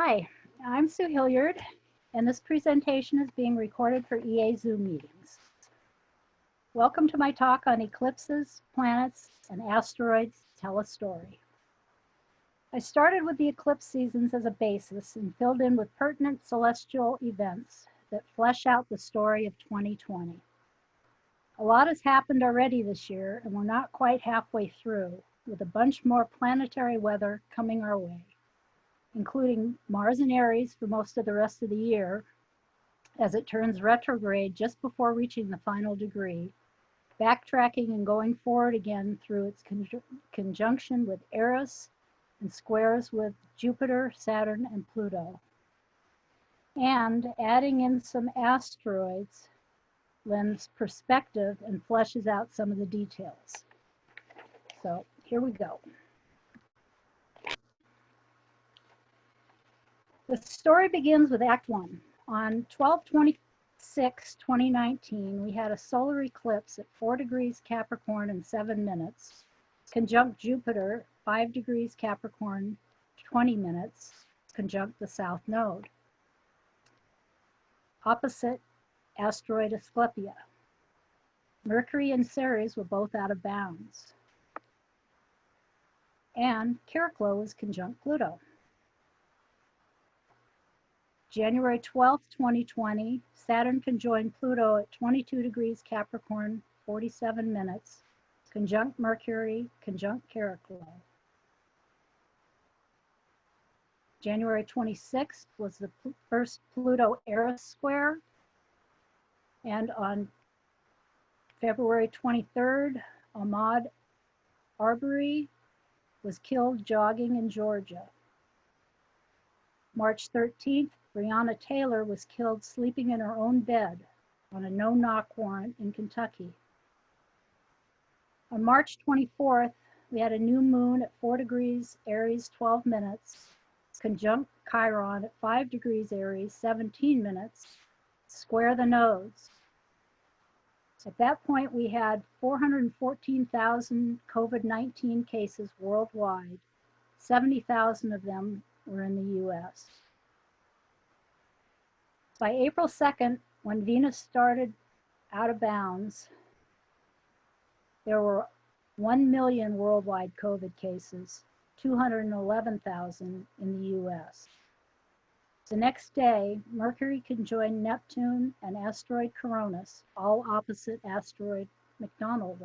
Hi, I'm Sue Hillyard, and this presentation is being recorded for EA Zoom meetings. Welcome to my talk on eclipses, planets, and asteroids tell a story. I started with the eclipse seasons as a basis and filled in with pertinent celestial events that flesh out the story of 2020. A lot has happened already this year, and we're not quite halfway through, with a bunch more planetary weather coming our way, including Mars in Aries for most of the rest of the year, as it turns retrograde just before reaching the final degree, backtracking and going forward again through its conjunction with Eris and squares with Jupiter, Saturn, and Pluto. And adding in some asteroids lends perspective and fleshes out some of the details. So here we go. The story begins with Act 1. On 12/26/2019, we had a solar eclipse at 4 degrees Capricorn and 7 minutes, conjunct Jupiter, 5 degrees Capricorn, 20 minutes, conjunct the south node. Opposite asteroid Asclepia. Mercury and Ceres were both out of bounds. And Chariklo was conjunct Pluto. January 12th, 2020, Saturn conjoined Pluto at 22 degrees Capricorn, 47 minutes, conjunct Mercury, conjunct Chariklo. January 26th was the first Pluto-Eris square, and on February 23rd, Ahmad Arbery was killed jogging in Georgia. March 13th, Breonna Taylor was killed sleeping in her own bed on a no-knock warrant in Kentucky. On March 24th, we had a new moon at 4 degrees Aries, 12 minutes, conjunct Chiron at 5 degrees Aries, 17 minutes, square the nodes. At that point, we had 414,000 COVID-19 cases worldwide. 70,000 of them were in the US. By April 2nd, when Venus started out of bounds, there were 1 million worldwide COVID cases, 211,000 in the US. The next day, Mercury conjoined Neptune and asteroid Coronis, all opposite asteroid McDonald.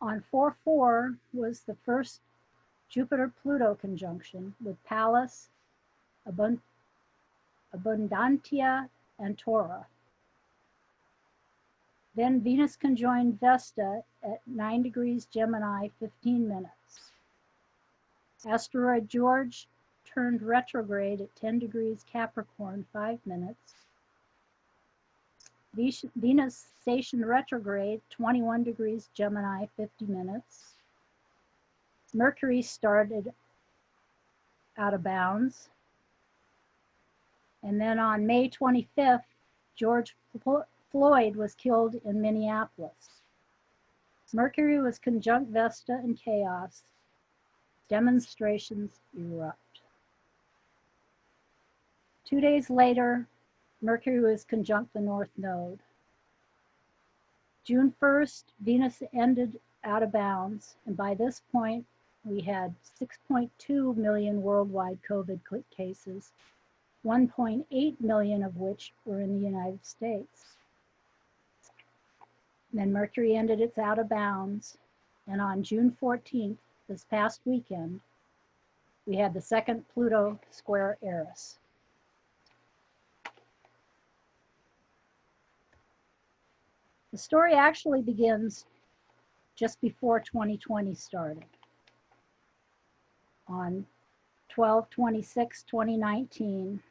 On 4/4 was the first Jupiter-Pluto conjunction with Pallas, Abundantia, and Taura. Then Venus conjoined Vesta at 9 degrees Gemini, 15 minutes. Asteroid George turned retrograde at 10 degrees Capricorn, 5 minutes. Venus stationed retrograde, 21 degrees Gemini, 50 minutes. Mercury started out of bounds. And then on May 25th, George Floyd was killed in Minneapolis. Mercury was conjunct Vesta and Chaos. Demonstrations erupt. 2 days later, Mercury was conjunct the North Node. June 1st, Venus ended out of bounds, and by this point, we had 6.2 million worldwide COVID cases, 1.8 million of which were in the United States. Then Mercury ended its out of bounds, and on June 14th, this past weekend, we had the second Pluto square Eris. The story actually begins just before 2020 started. On 12/26/2019,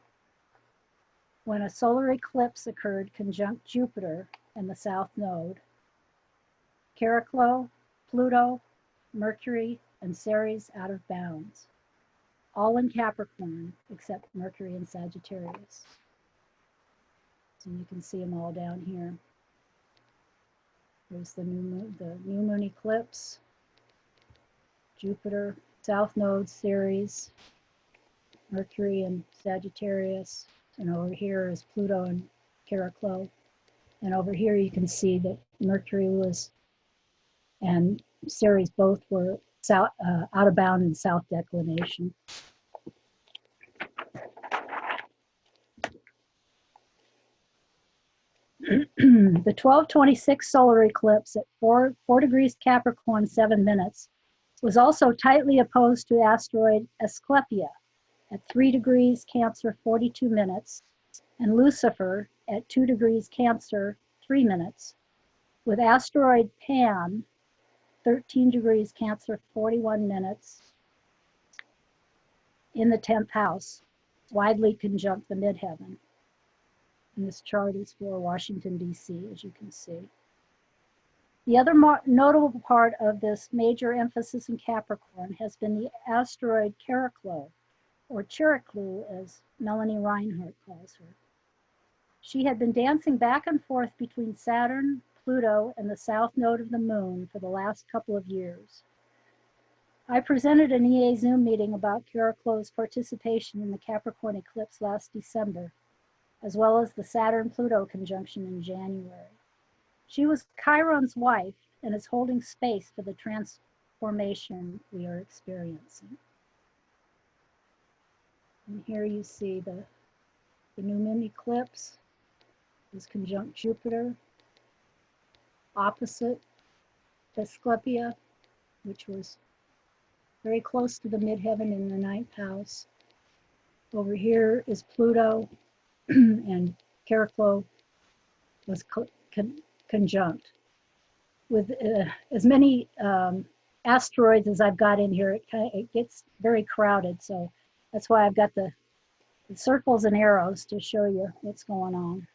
when a solar eclipse occurred conjunct Jupiter and the south node, Chariklo, Pluto, Mercury, and Ceres out of bounds, all in Capricorn except Mercury in Sagittarius. So you can see them all down here. There's the new moon eclipse, Jupiter, south node, Ceres, Mercury and Sagittarius, and over here is Pluto and Chariklo. And over here you can see that Mercury was and Ceres both were out of bound in south declination. The 1226 solar eclipse at 4 degrees Capricorn, 7 minutes, was also tightly opposed to asteroid Asclepia at 3 degrees Cancer, 42 minutes, and Lucifer at 2 degrees Cancer, 3 minutes, with asteroid Pan, 13 degrees Cancer, 41 minutes, in the 10th house, widely conjunct the midheaven. And this chart is for Washington, D.C., as you can see. The other notable part of this major emphasis in Capricorn has been the asteroid Chariklo, or Chariklo, as Melanie Reinhardt calls her. She had been dancing back and forth between Saturn, Pluto, and the south node of the moon for the last couple of years. I presented an EA Zoom meeting about Chariklo's participation in the Capricorn eclipse last December, as well as the Saturn-Pluto conjunction in January. She was Chiron's wife and is holding space for the transformation we are experiencing. And here you see the new moon eclipse is conjunct Jupiter, opposite Asclepia, which was very close to the midheaven in the 9th house. Over here is Pluto, and Chariklo was conjunct. With as many asteroids as I've got in here, it gets very crowded. So that's why I've got the circles and arrows to show you what's going on.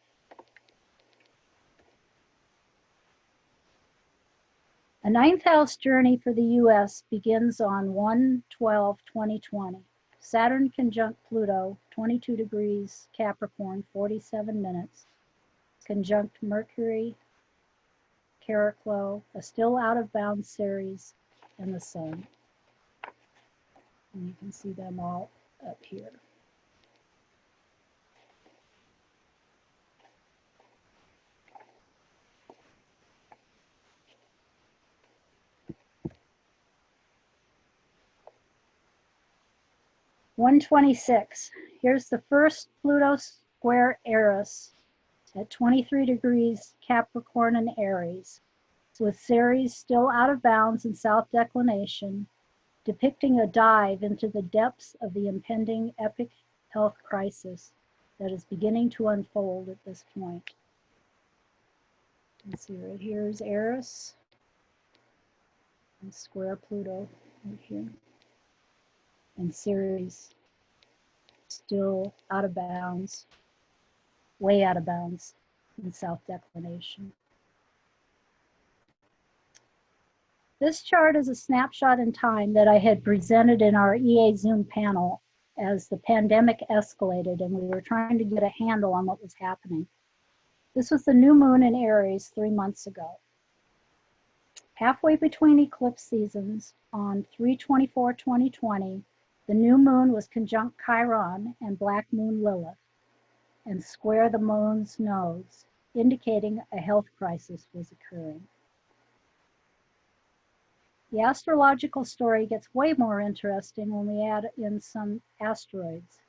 A 9th house journey for the U.S. begins on 1/12/2020. Saturn conjunct Pluto, 22 degrees Capricorn, 47 minutes. Conjunct Mercury, Chariklo, a still out of bounds Ceres, and the Sun. And you can see them all up here. (126). Here's the first Pluto square Eris at 23 degrees Capricorn and Aries, with Ceres still out of bounds in south declination, depicting a dive into the depths of the impending epic health crisis that is beginning to unfold at this point. Let's see, right here is Eris and square Pluto right here. And Ceres still out of bounds, way out of bounds in south declination. This chart is a snapshot in time that I had presented in our EA Zoom panel as the pandemic escalated and we were trying to get a handle on what was happening. This was the new moon in Aries 3 months ago. Halfway between eclipse seasons, on 3/24/2020, the new moon was conjunct Chiron and black moon Lilith and square the moon's nodes, indicating a health crisis was occurring. The astrological story gets way more interesting when we add in some asteroids,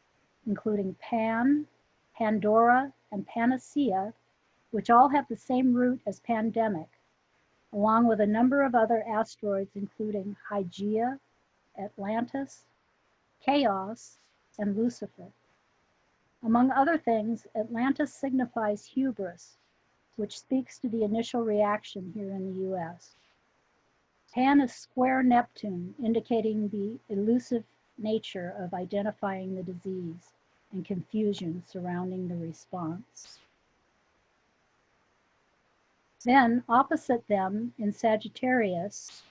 including Pan, Pandora, and Panacea, which all have the same root as pandemic, along with a number of other asteroids including Hygeia, Atlantis, Chaos, and Lucifer. Among other things, Atlantis signifies hubris, which speaks to the initial reaction here in the US. Pan is square Neptune, indicating the elusive nature of identifying the disease and confusion surrounding the response. Then, opposite them in Sagittarius,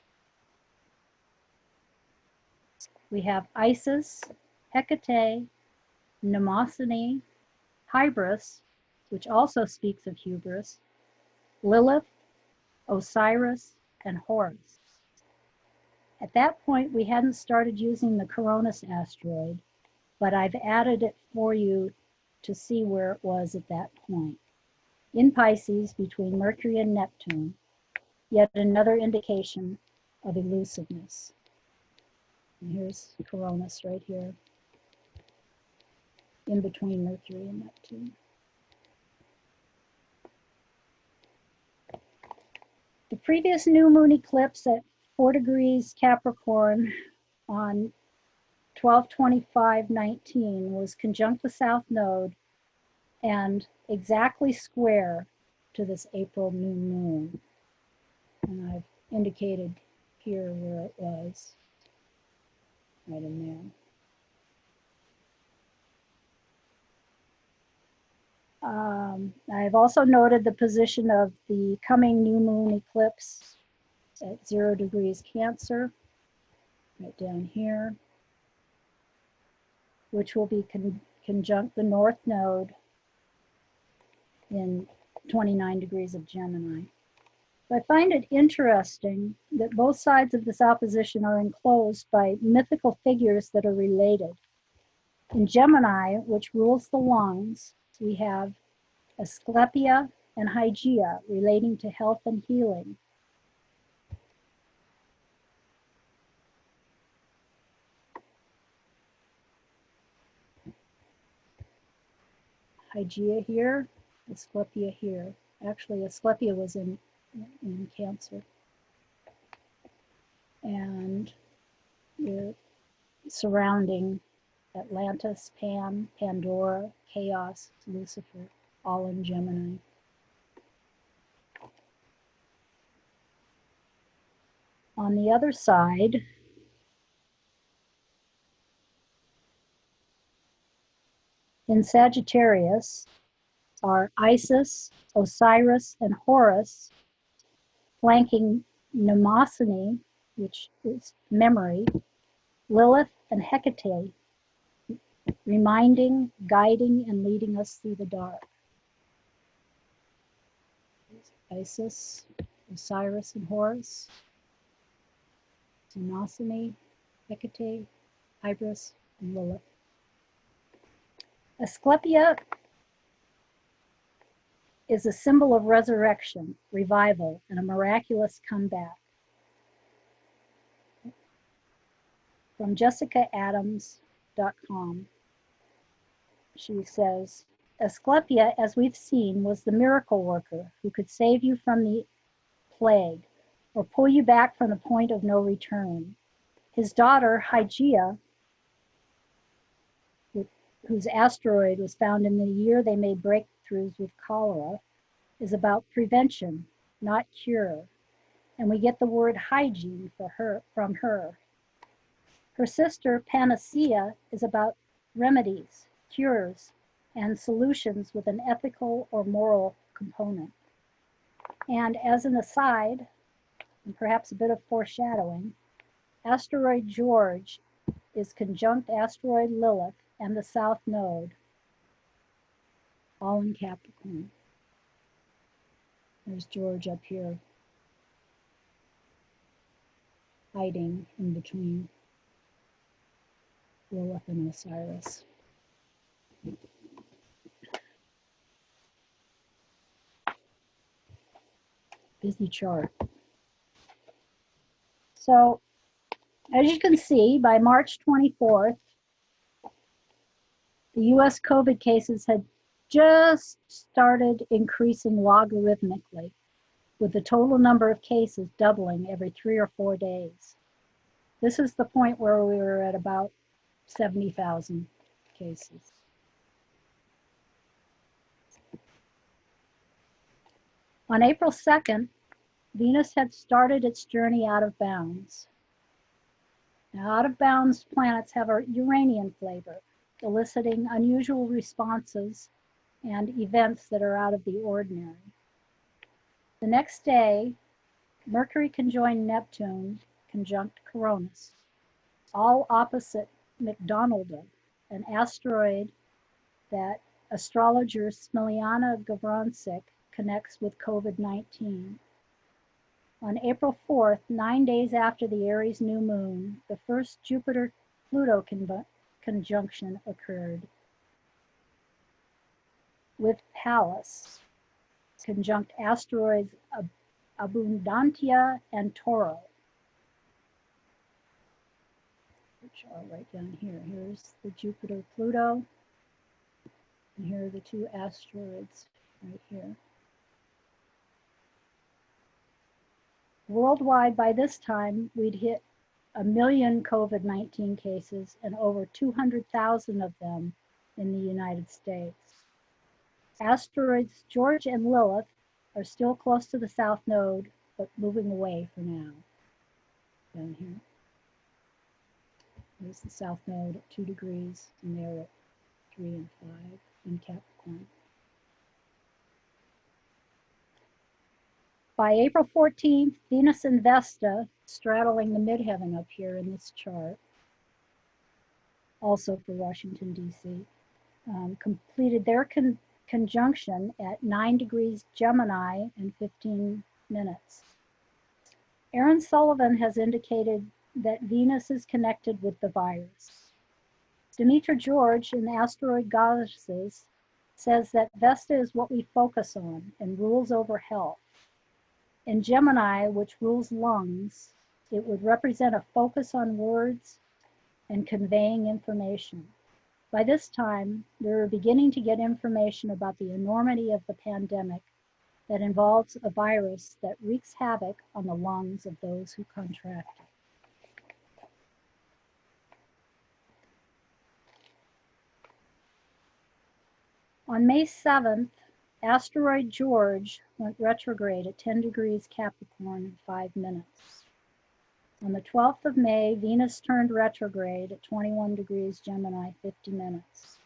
we have Isis, Hecate, Mnemosyne, Hybris, which also speaks of hubris, Lilith, Osiris, and Horus. At that point, we hadn't started using the Coronis asteroid, but I've added it for you to see where it was at that point. In Pisces, between Mercury and Neptune, yet another indication of elusiveness. And here's Coronis right here, in between Mercury and Neptune. The previous new moon eclipse at 4 degrees Capricorn on 12/25/19 was conjunct the South Node and exactly square to this April new moon. And I've indicated here where it was, right in there. I've also noted the position of the coming new moon eclipse at 0 degrees Cancer, right down here, which will be conjunct the North Node in 29 degrees of Gemini. I find it interesting that both sides of this opposition are enclosed by mythical figures that are related. In Gemini, which rules the lungs, we have Asclepia and Hygeia relating to health and healing. Hygeia here, Asclepia here. Actually, Asclepia was in Cancer. And the surrounding Atlantis, Pan, Pandora, Chaos, Lucifer, all in Gemini. On the other side, in Sagittarius, are Isis, Osiris, and Horus, flanking Mnemosyne, which is memory, Lilith, and Hecate, reminding, guiding, and leading us through the dark. Isis, Osiris, and Horus, Mnemosyne, Hecate, Ibris, and Lilith. Asclepia is a symbol of resurrection, revival, and a miraculous comeback. From JessicaAdams.com, she says, Asclepia, as we've seen, was the miracle worker who could save you from the plague or pull you back from the point of no return. His daughter, Hygeia, whose asteroid was found in the year they made breakthroughs with cholera, is about prevention, not cure. And we get the word hygiene from her. Her sister, Panacea, is about remedies, cures, and solutions with an ethical or moral component. And as an aside, and perhaps a bit of foreshadowing, Asteroid George is conjunct Asteroid Lilith and the South Node, all in Capricorn. There's George up here, hiding in between Lilith and Osiris. Busy chart. So, as you can see, by March 24th, the US COVID cases had just started increasing logarithmically, with the total number of cases doubling every 3 or 4 days. This is the point where we were at about 70,000 cases. On April 2nd, Venus had started its journey out of bounds. Now, out of bounds planets have a Uranian flavor, eliciting unusual responses and events that are out of the ordinary. The next day, Mercury conjoined Neptune, conjunct Coronis, all opposite McDonalda, an asteroid that astrologer Smiliana Gavrancic connects with COVID-19. On April 4th, 9 days after the Aries new moon, the first Jupiter-Pluto conjunction occurred with Pallas, conjunct asteroids Abundantia and Toro, which are right down here. Here's the Jupiter-Pluto, and here are the two asteroids right here. Worldwide, by this time, we'd hit 1 million COVID-19 cases and over 200,000 of them in the United States. Asteroids George and Lilith are still close to the south node, but moving away for now. Down here. There's the south node at 2 degrees, and they're at 3 and 5 in Capricorn. By April 14th, Venus and Vesta, straddling the midheaven up here in this chart, also for Washington, D.C., completed their conjunction at 9 degrees Gemini and 15 minutes. Aaron Sullivan has indicated that Venus is connected with the virus. Demetra George in Asteroid Goddesses says that Vesta is what we focus on and rules over health. In Gemini, which rules lungs, it would represent a focus on words and conveying information. By this time, we were beginning to get information about the enormity of the pandemic that involves a virus that wreaks havoc on the lungs of those who contract it. On May 7th, asteroid George went retrograde at 10 degrees Capricorn in 5 minutes. On the 12th of May, Venus turned retrograde at 21 degrees Gemini, 50 minutes.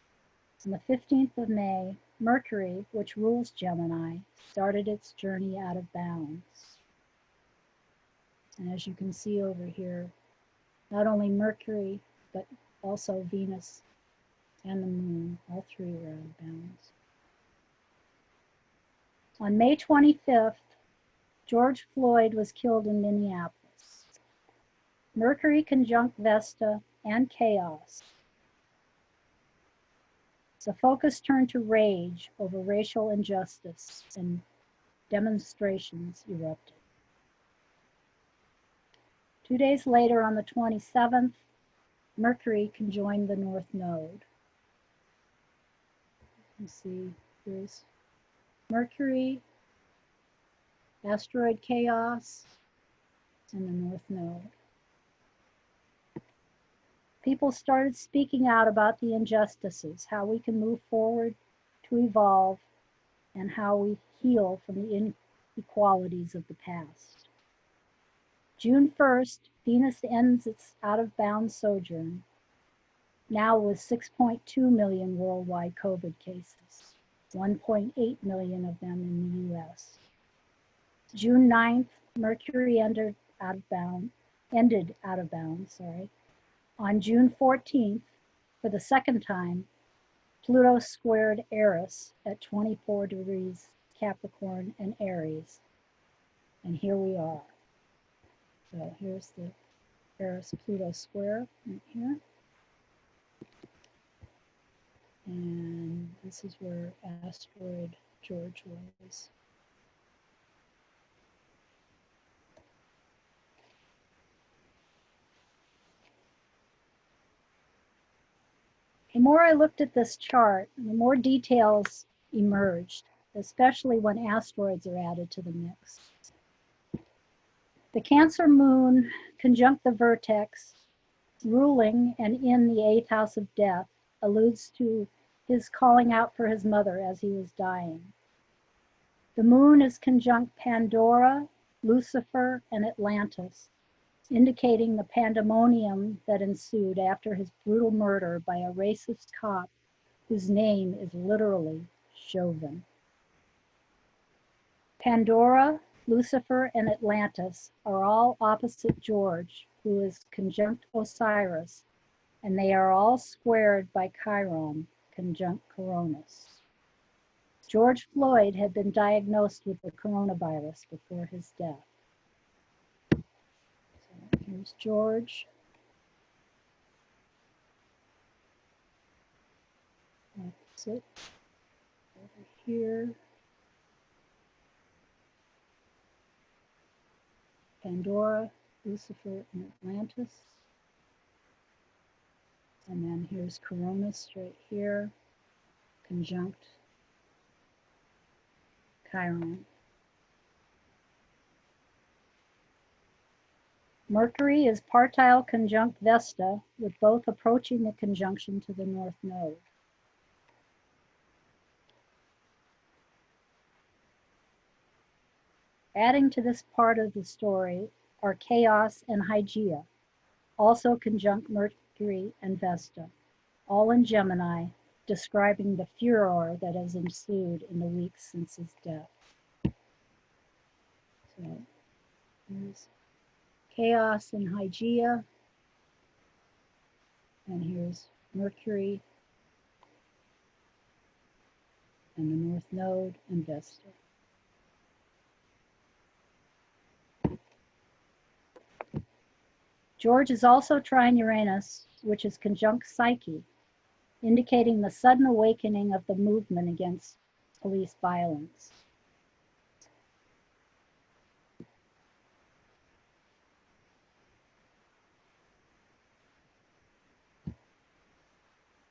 On the 15th of May, Mercury, which rules Gemini, started its journey out of bounds. And as you can see over here, not only Mercury, but also Venus and the Moon, all three were out of bounds. On May 25th, George Floyd was killed in Minneapolis. Mercury conjunct Vesta and chaos. The focus turned to rage over racial injustice, and demonstrations erupted. 2 days later, on the 27th, Mercury conjoined the North Node. You can see here's Mercury, asteroid chaos, and the North Node. People started speaking out about the injustices, how we can move forward to evolve, and how we heal from the inequalities of the past. June 1st, Venus ends its out-of-bounds sojourn, now with 6.2 million worldwide COVID cases, 1.8 million of them in the US. June 9th, Mercury ended out of bounds. On June 14th, for the second time, Pluto squared Eris at 24 degrees Capricorn and Aries. And here we are. So here's the Eris-Pluto square right here. And this is where asteroid George was. The more I looked at this chart, the more details emerged, especially when asteroids are added to the mix. The Cancer moon conjunct the vertex, ruling and in the 8th house of death, alludes to his calling out for his mother as he was dying. The moon is conjunct Pandora, Lucifer, and Atlantis, indicating the pandemonium that ensued after his brutal murder by a racist cop whose name is literally Chauvin. Pandora, Lucifer, and Atlantis are all opposite George, who is conjunct Osiris, and they are all squared by Chiron, conjunct Coronis. George Floyd had been diagnosed with the coronavirus before his death. So here's George. opposite over here. Pandora, Lucifer, and Atlantis. And then here's Coronis right here, conjunct Chiron. Mercury is partile conjunct Vesta, with both approaching a conjunction to the north node. Adding to this part of the story are Chaos and Hygeia, also conjunct Mercury and Vesta, all in Gemini, describing the furor that has ensued in the weeks since his death. So here's Chaos and Hygeia, and here's Mercury and the North Node and Vesta. George is also trine Uranus, which is conjunct Psyche, indicating the sudden awakening of the movement against police violence.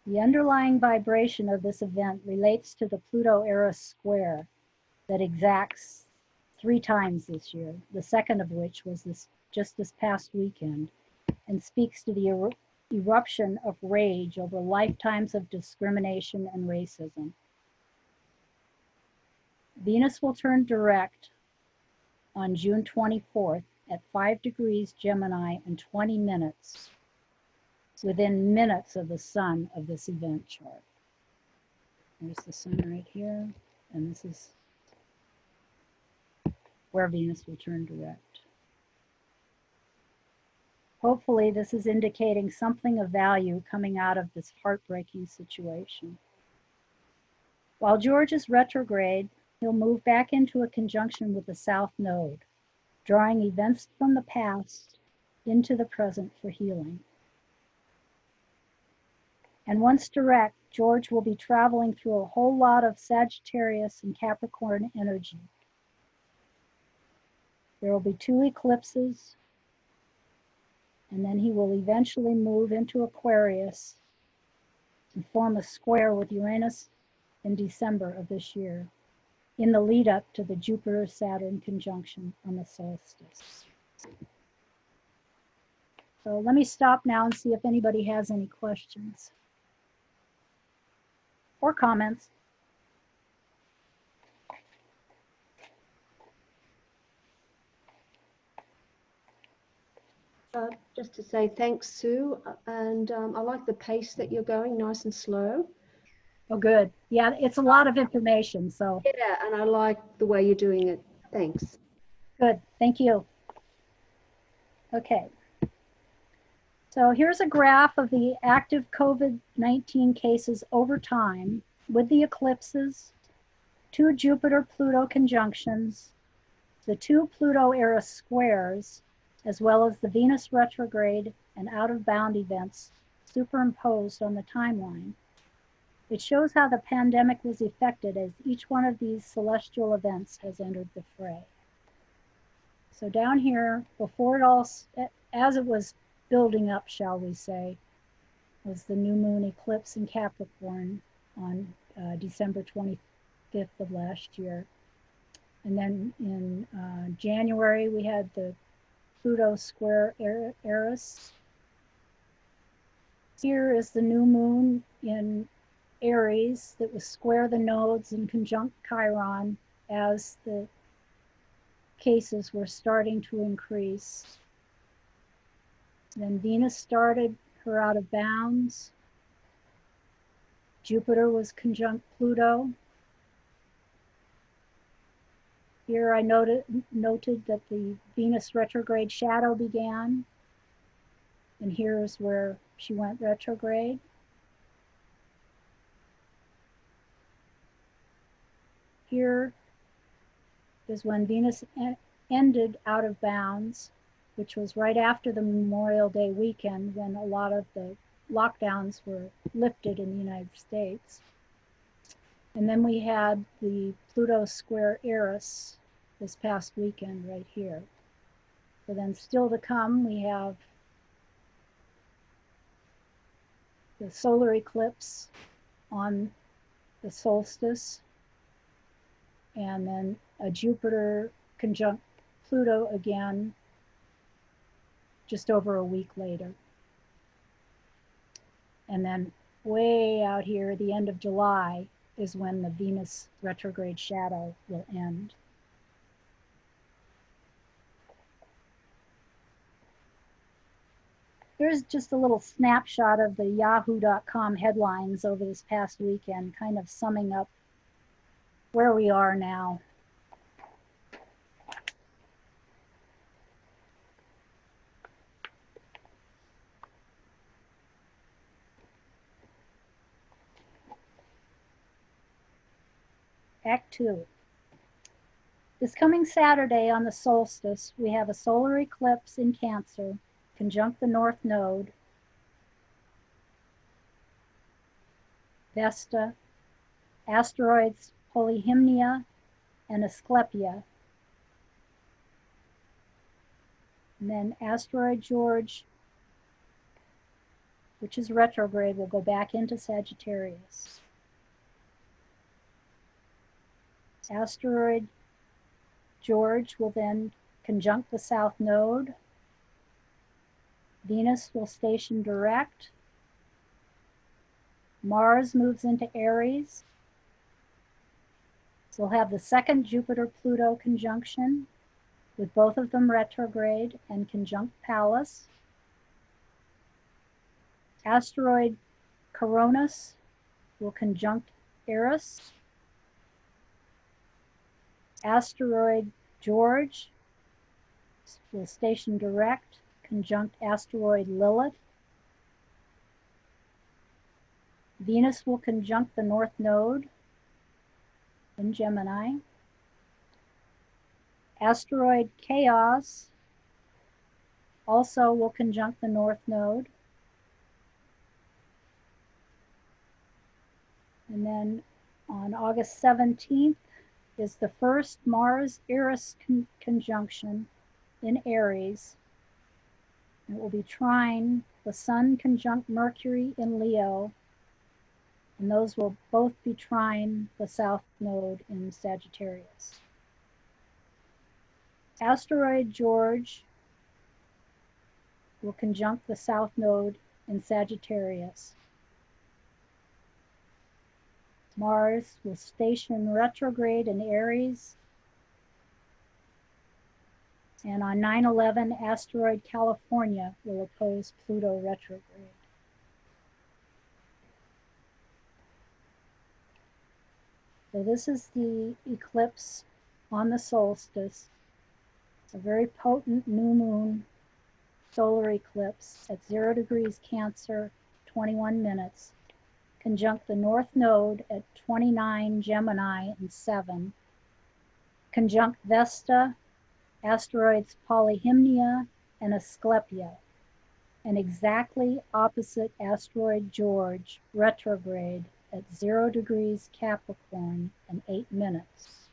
The underlying vibration of this event relates to the Pluto-Eris square that exacts 3 times this year, the second of which was just this past weekend, and speaks to the eruption of rage over lifetimes of discrimination and racism. Venus will turn direct on June 24th at 5 degrees Gemini and 20 minutes, within minutes of the sun of this event chart. There's the sun right here, and this is where Venus will turn direct. Hopefully, this is indicating something of value coming out of this heartbreaking situation. While George is retrograde, he'll move back into a conjunction with the South Node, drawing events from the past into the present for healing. And once direct, George will be traveling through a whole lot of Sagittarius and Capricorn energy. There will be 2 eclipses, and then he will eventually move into Aquarius and form a square with Uranus in December of this year, in the lead up to the Jupiter-Saturn conjunction on the solstice. So let me stop now and see if anybody has any questions or comments. Just to say thanks, Sue, and I like the pace that you're going, nice and slow. Oh, good. Yeah, it's a lot of information, so. Yeah, and I like the way you're doing it. Thanks. Good, thank you. Okay. So here's a graph of the active COVID-19 cases over time with the eclipses, 2 Jupiter-Pluto conjunctions, the 2 Pluto-Eris squares, as well as the Venus retrograde and out-of-bound events superimposed on the timeline. It shows how the pandemic was affected as each one of these celestial events has entered the fray. So down here, before it all, as it was building up, shall we say, was the new moon eclipse in Capricorn on December 25th of last year. And then in January, we had the Pluto square Eris. Here is the new moon in Aries that was square the nodes and conjunct Chiron as the cases were starting to increase. Then Venus started her out of bounds. Jupiter was conjunct Pluto. Here I noted that the Venus retrograde shadow began, and here is where she went retrograde. Here is when Venus ended out of bounds, which was right after the Memorial Day weekend when a lot of the lockdowns were lifted in the United States. And then we had the Pluto square Eris this past weekend right here. So then still to come, we have the solar eclipse on the solstice, and then a Jupiter conjunct Pluto again just over a week later. And then way out here, the end of July, is when the Venus retrograde shadow will end. Here's just a little snapshot of the yahoo.com headlines over this past weekend, kind of summing up where we are now. Act 2. This coming Saturday on the solstice, we have a solar eclipse in Cancer, conjunct the North Node, Vesta, asteroids Polyhymnia and Asclepia. And then asteroid George, which is retrograde, will go back into Sagittarius. Asteroid George will then conjunct the South Node. Venus will station direct. Mars moves into Aries. We'll have the second Jupiter-Pluto conjunction, with both of them retrograde and conjunct Pallas. Asteroid Coronis will conjunct Eris. Asteroid George will station direct, conjunct asteroid Lilith. Venus will conjunct the North Node in Gemini. Asteroid Chaos also will conjunct the North Node. And then on August 17th is the first Mars-Eris conjunction in Aries. It will be trine the Sun conjunct Mercury in Leo, and those will both be trine the South Node in Sagittarius. Asteroid George will conjunct the South Node in Sagittarius. Mars will station retrograde in Aries. And on 9/11, asteroid California will oppose Pluto retrograde. So this is the eclipse on the solstice. A very potent new moon solar eclipse at 0 degrees Cancer, 21 minutes, conjunct the North Node at 29 Gemini and 7, conjunct Vesta, asteroids Polyhymnia and Asclepia, and exactly opposite asteroid George retrograde at 0 degrees Capricorn and 8 minutes.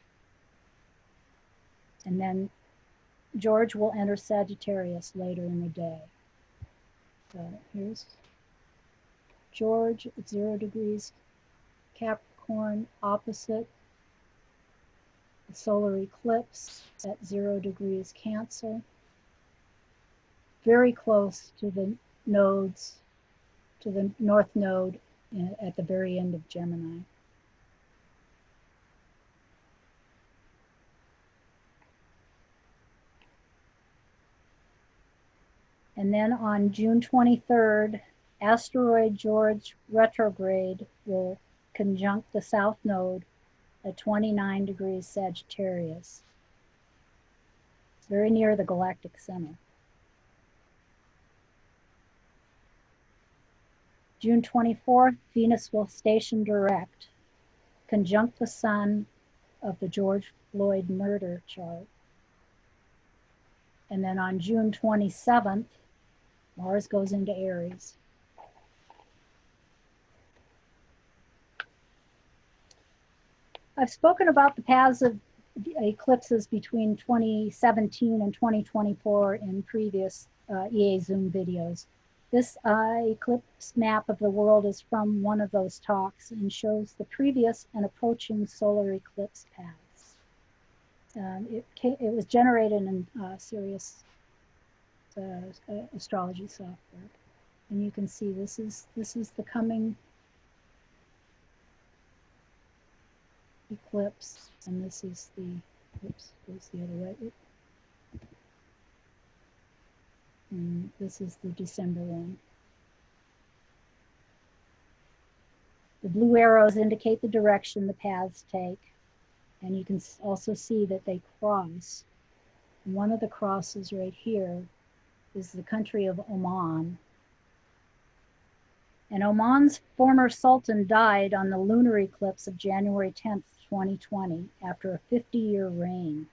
And then George will enter Sagittarius later in the day. So here's George at 0 degrees Capricorn opposite the solar eclipse at 0 degrees Cancer. Very close to the nodes, to the North Node at the very end of Gemini. And then on June 23rd, asteroid George retrograde will conjunct the South Node at 29 degrees Sagittarius, very near the galactic center. June 24th, Venus will station direct, conjunct the Sun of the George Floyd murder chart. And then on June 27th, Mars goes into Aries. I've spoken about the paths of eclipses between 2017 and 2024 in previous EA Zoom videos. This eclipse map of the world is from one of those talks and shows the previous and approaching solar eclipse paths. It was generated in Sirius astrology software, and you can see this is the coming eclipse, and this is the, oops, goes the other way. And this is the December one. The blue arrows indicate the direction the paths take, and you can also see that they cross. And one of the crosses right here is the country of Oman. And Oman's former sultan died on the lunar eclipse of January 10th, 2020, after a 50-year reign.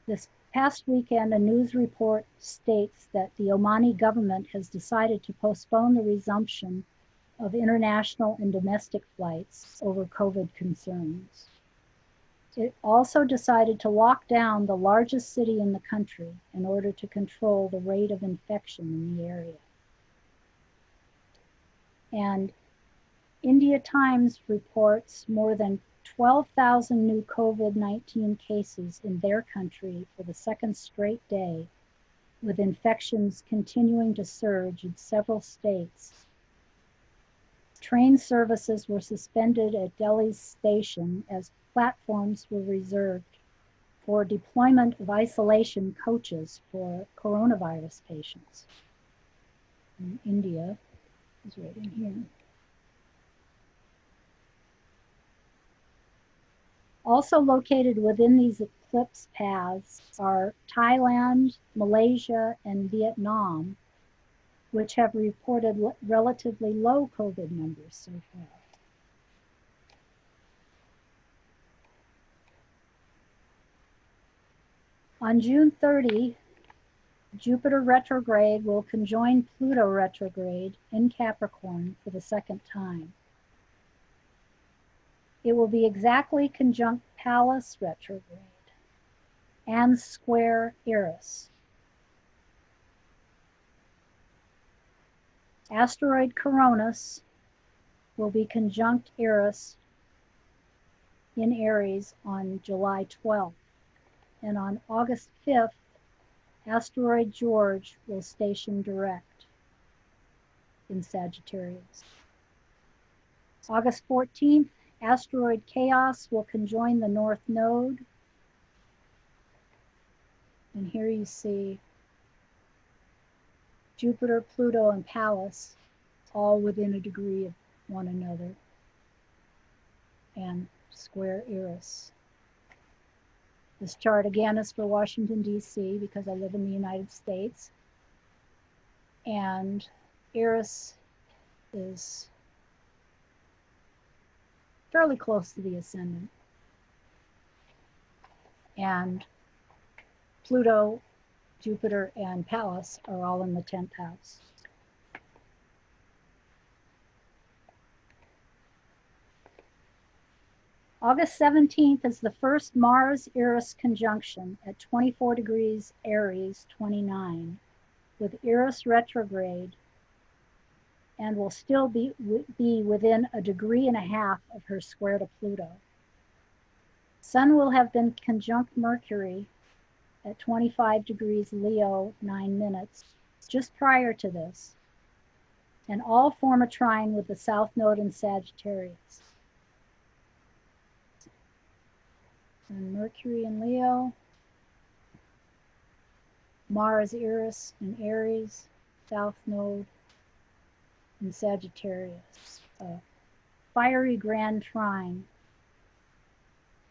This past weekend, a news report states that the Omani government has decided to postpone the resumption of international and domestic flights over COVID concerns. It also decided to lock down the largest city in the country in order to control the rate of infection in the area. And India Times reports more than 12,000 new COVID-19 cases in their country for the second straight day, with infections continuing to surge in several states. Train services were suspended at Delhi's station as platforms were reserved for deployment of isolation coaches for coronavirus patients. And India is right in here. Also located within these eclipse paths are Thailand, Malaysia, and Vietnam, which have reported relatively low COVID numbers so far. On June 30, Jupiter retrograde will conjoin Pluto retrograde in Capricorn for the second time. It will be exactly conjunct Pallas retrograde and square Eris. Asteroid Coronis will be conjunct Eris in Aries on July 12th. And on August 5th, Asteroid George will station direct in Sagittarius. August 14th, Asteroid Chaos will conjoin the North Node. And here you see Jupiter, Pluto, and Pallas all within a degree of one another, and square Eris. This chart again is for Washington, D.C., because I live in the United States. And Eris is fairly close to the ascendant. And Pluto, Jupiter, and Pallas are all in the 10th house. August 17th is the first Mars-Eris conjunction at 24 degrees Aries 29, with Eris retrograde, and will still be within a degree and a half of her square to Pluto. Sun will have been conjunct Mercury at 25 degrees Leo 9 minutes just prior to this, and all form a trine with the South Node in Sagittarius. And Mercury in Leo, Mars, Eris in Aries, South Node in Sagittarius. A fiery grand trine,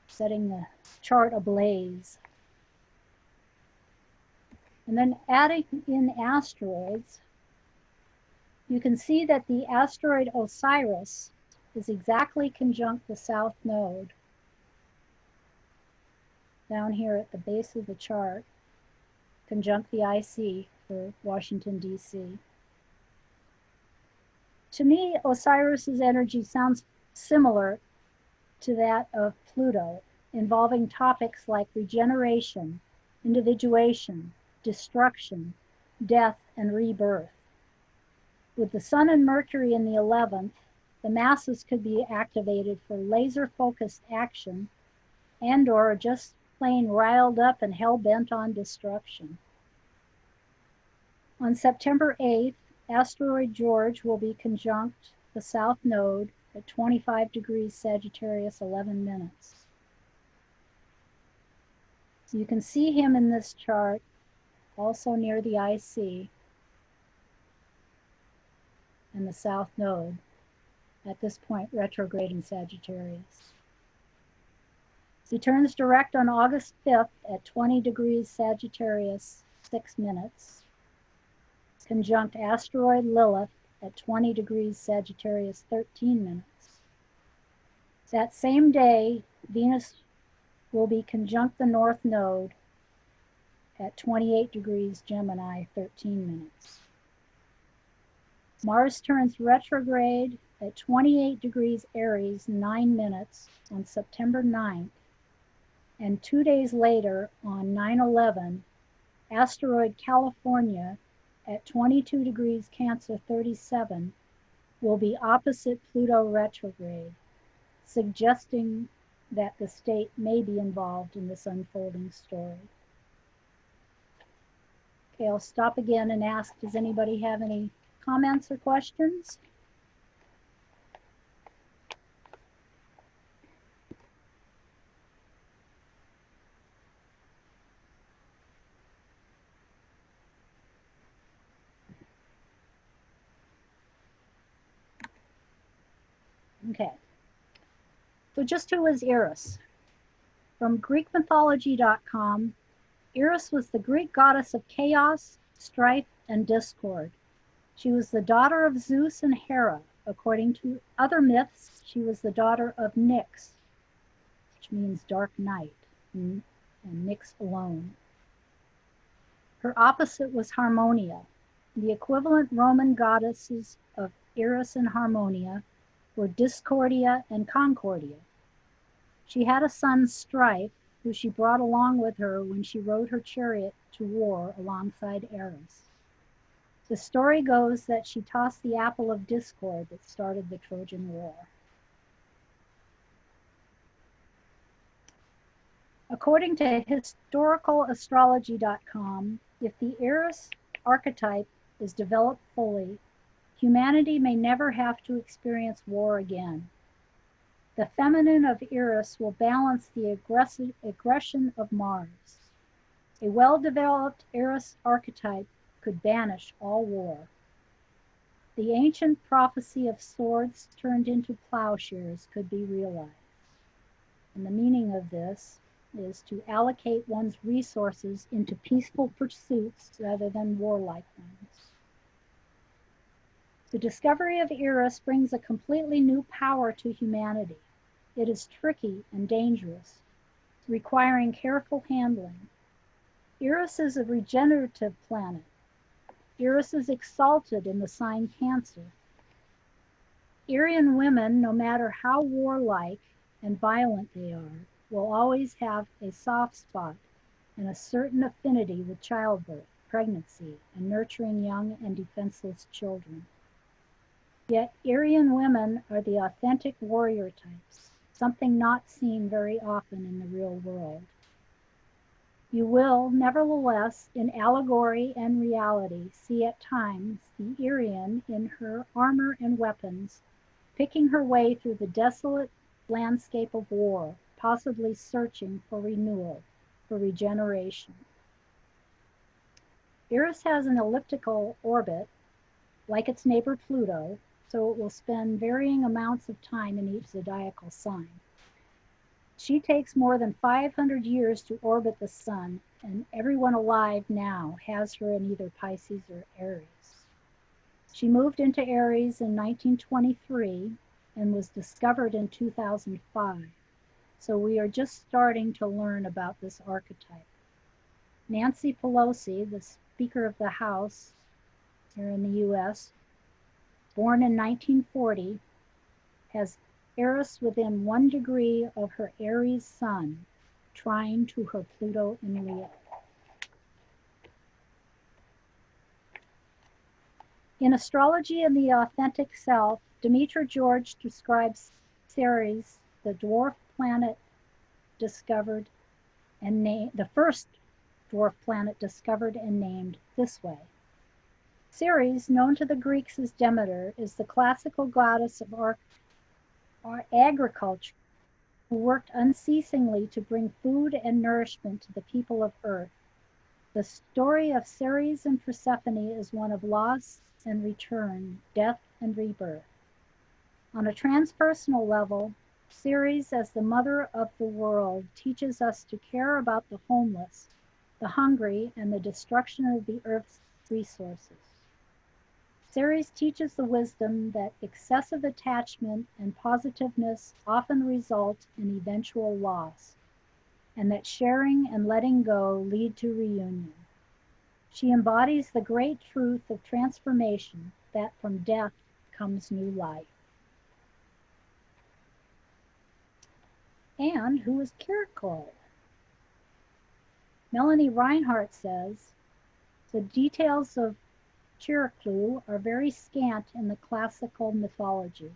setting the chart ablaze. And then adding in asteroids, you can see that the asteroid Osiris is exactly conjunct the South Node down here at the base of the chart, conjunct the IC for Washington, D.C. To me, Osiris's energy sounds similar to that of Pluto, involving topics like regeneration, individuation, destruction, death, and rebirth. With the Sun and Mercury in the 11th, the masses could be activated for laser-focused action and/or just plain riled up and hell-bent on destruction. On September 8th, asteroid George will be conjunct the South Node at 25 degrees Sagittarius, 11 minutes. You can see him in this chart, also near the IC and the South Node, at this point retrograde in Sagittarius. He turns direct on August 5th at 20 degrees Sagittarius, 6 minutes. Conjunct asteroid Lilith at 20 degrees Sagittarius, 13 minutes. That same day, Venus will be conjunct the North Node at 28 degrees Gemini, 13 minutes. Mars turns retrograde at 28 degrees Aries, 9 minutes on September 9th. And 2 days later, on 9/11, asteroid California at 22 degrees Cancer, 37 will be opposite Pluto retrograde, suggesting that the state may be involved in this unfolding story. Okay, I'll stop again and ask, does anybody have any comments or questions? Okay, so just who is Eris? From GreekMythology.com, Eris was the Greek goddess of chaos, strife, and discord. She was the daughter of Zeus and Hera. According to other myths, she was the daughter of Nyx, which means dark night, and Nyx alone. Her opposite was Harmonia. The equivalent Roman goddesses of Eris and Harmonia were Discordia and Concordia. She had a son, Strife, who she brought along with her when she rode her chariot to war alongside Eris. The story goes that she tossed the apple of discord that started the Trojan War. According to historicalastrology.com, if the Eris archetype is developed fully, humanity may never have to experience war again. The feminine of Eris will balance the aggression of Mars. A well-developed Eris archetype could banish all war. The ancient prophecy of swords turned into plowshares could be realized. And the meaning of this is to allocate one's resources into peaceful pursuits rather than warlike ones. The discovery of Eris brings a completely new power to humanity. It is tricky and dangerous, requiring careful handling. Eris is a regenerative planet. Eris is exalted in the sign Cancer. Aryan women, no matter how warlike and violent they are, will always have a soft spot and a certain affinity with childbirth, pregnancy, and nurturing young and defenseless children. Yet Aryan women are the authentic warrior types, something not seen very often in the real world. You will, nevertheless, in allegory and reality, see at times the Aryan in her armor and weapons, picking her way through the desolate landscape of war, possibly searching for renewal, for regeneration. Eris has an elliptical orbit, like its neighbor Pluto, so it will spend varying amounts of time in each zodiacal sign. She takes more than 500 years to orbit the sun, and everyone alive now has her in either Pisces or Aries. She moved into Aries in 1923 and was discovered in 2005. So we are just starting to learn about this archetype. Nancy Pelosi, the Speaker of the House here in the US, born in 1940, has Eris within 1 degree of her Aries sun, trine to her Pluto in Leo. In Astrology and the Authentic Self, Demetra George describes Ceres, the dwarf planet discovered and named, the first dwarf planet discovered and named this way. Ceres, known to the Greeks as Demeter, is the classical goddess of our agriculture who worked unceasingly to bring food and nourishment to the people of Earth. The story of Ceres and Persephone is one of loss and return, death and rebirth. On a transpersonal level, Ceres, as the mother of the world, teaches us to care about the homeless, the hungry, and the destruction of the Earth's resources. Ceres teaches the wisdom that excessive attachment and positiveness often result in eventual loss, and that sharing and letting go lead to reunion. She embodies the great truth of transformation, that from death comes new life. And who is Kiriko? Melanie Reinhardt says, the details of Chiriclu are very scant in the classical mythology,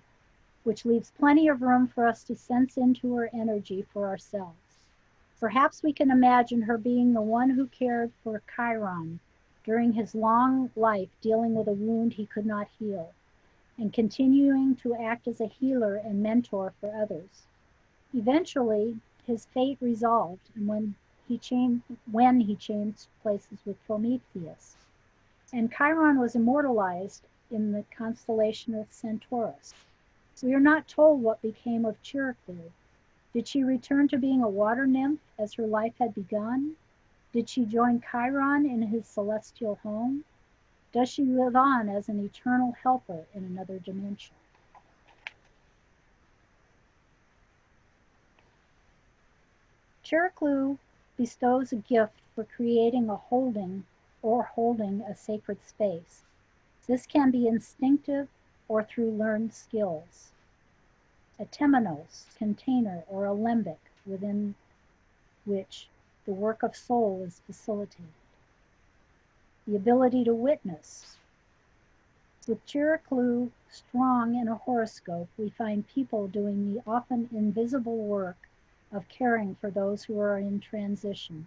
which leaves plenty of room for us to sense into her energy for ourselves. Perhaps we can imagine her being the one who cared for Chiron during his long life, dealing with a wound he could not heal, and continuing to act as a healer and mentor for others. Eventually, his fate resolved, and when he changed places with Prometheus. And Chiron was immortalized in the constellation of Centaurus. We are not told what became of Chiriclu. Did she return to being a water nymph as her life had begun? Did she join Chiron in his celestial home? Does she live on as an eternal helper in another dimension? Chiriclu bestows a gift for creating a holding or holding a sacred space. This can be instinctive or through learned skills. A temenos, container, or alembic within which the work of soul is facilitated. The ability to witness. With Chiriclu strong in a horoscope, we find people doing the often invisible work of caring for those who are in transition,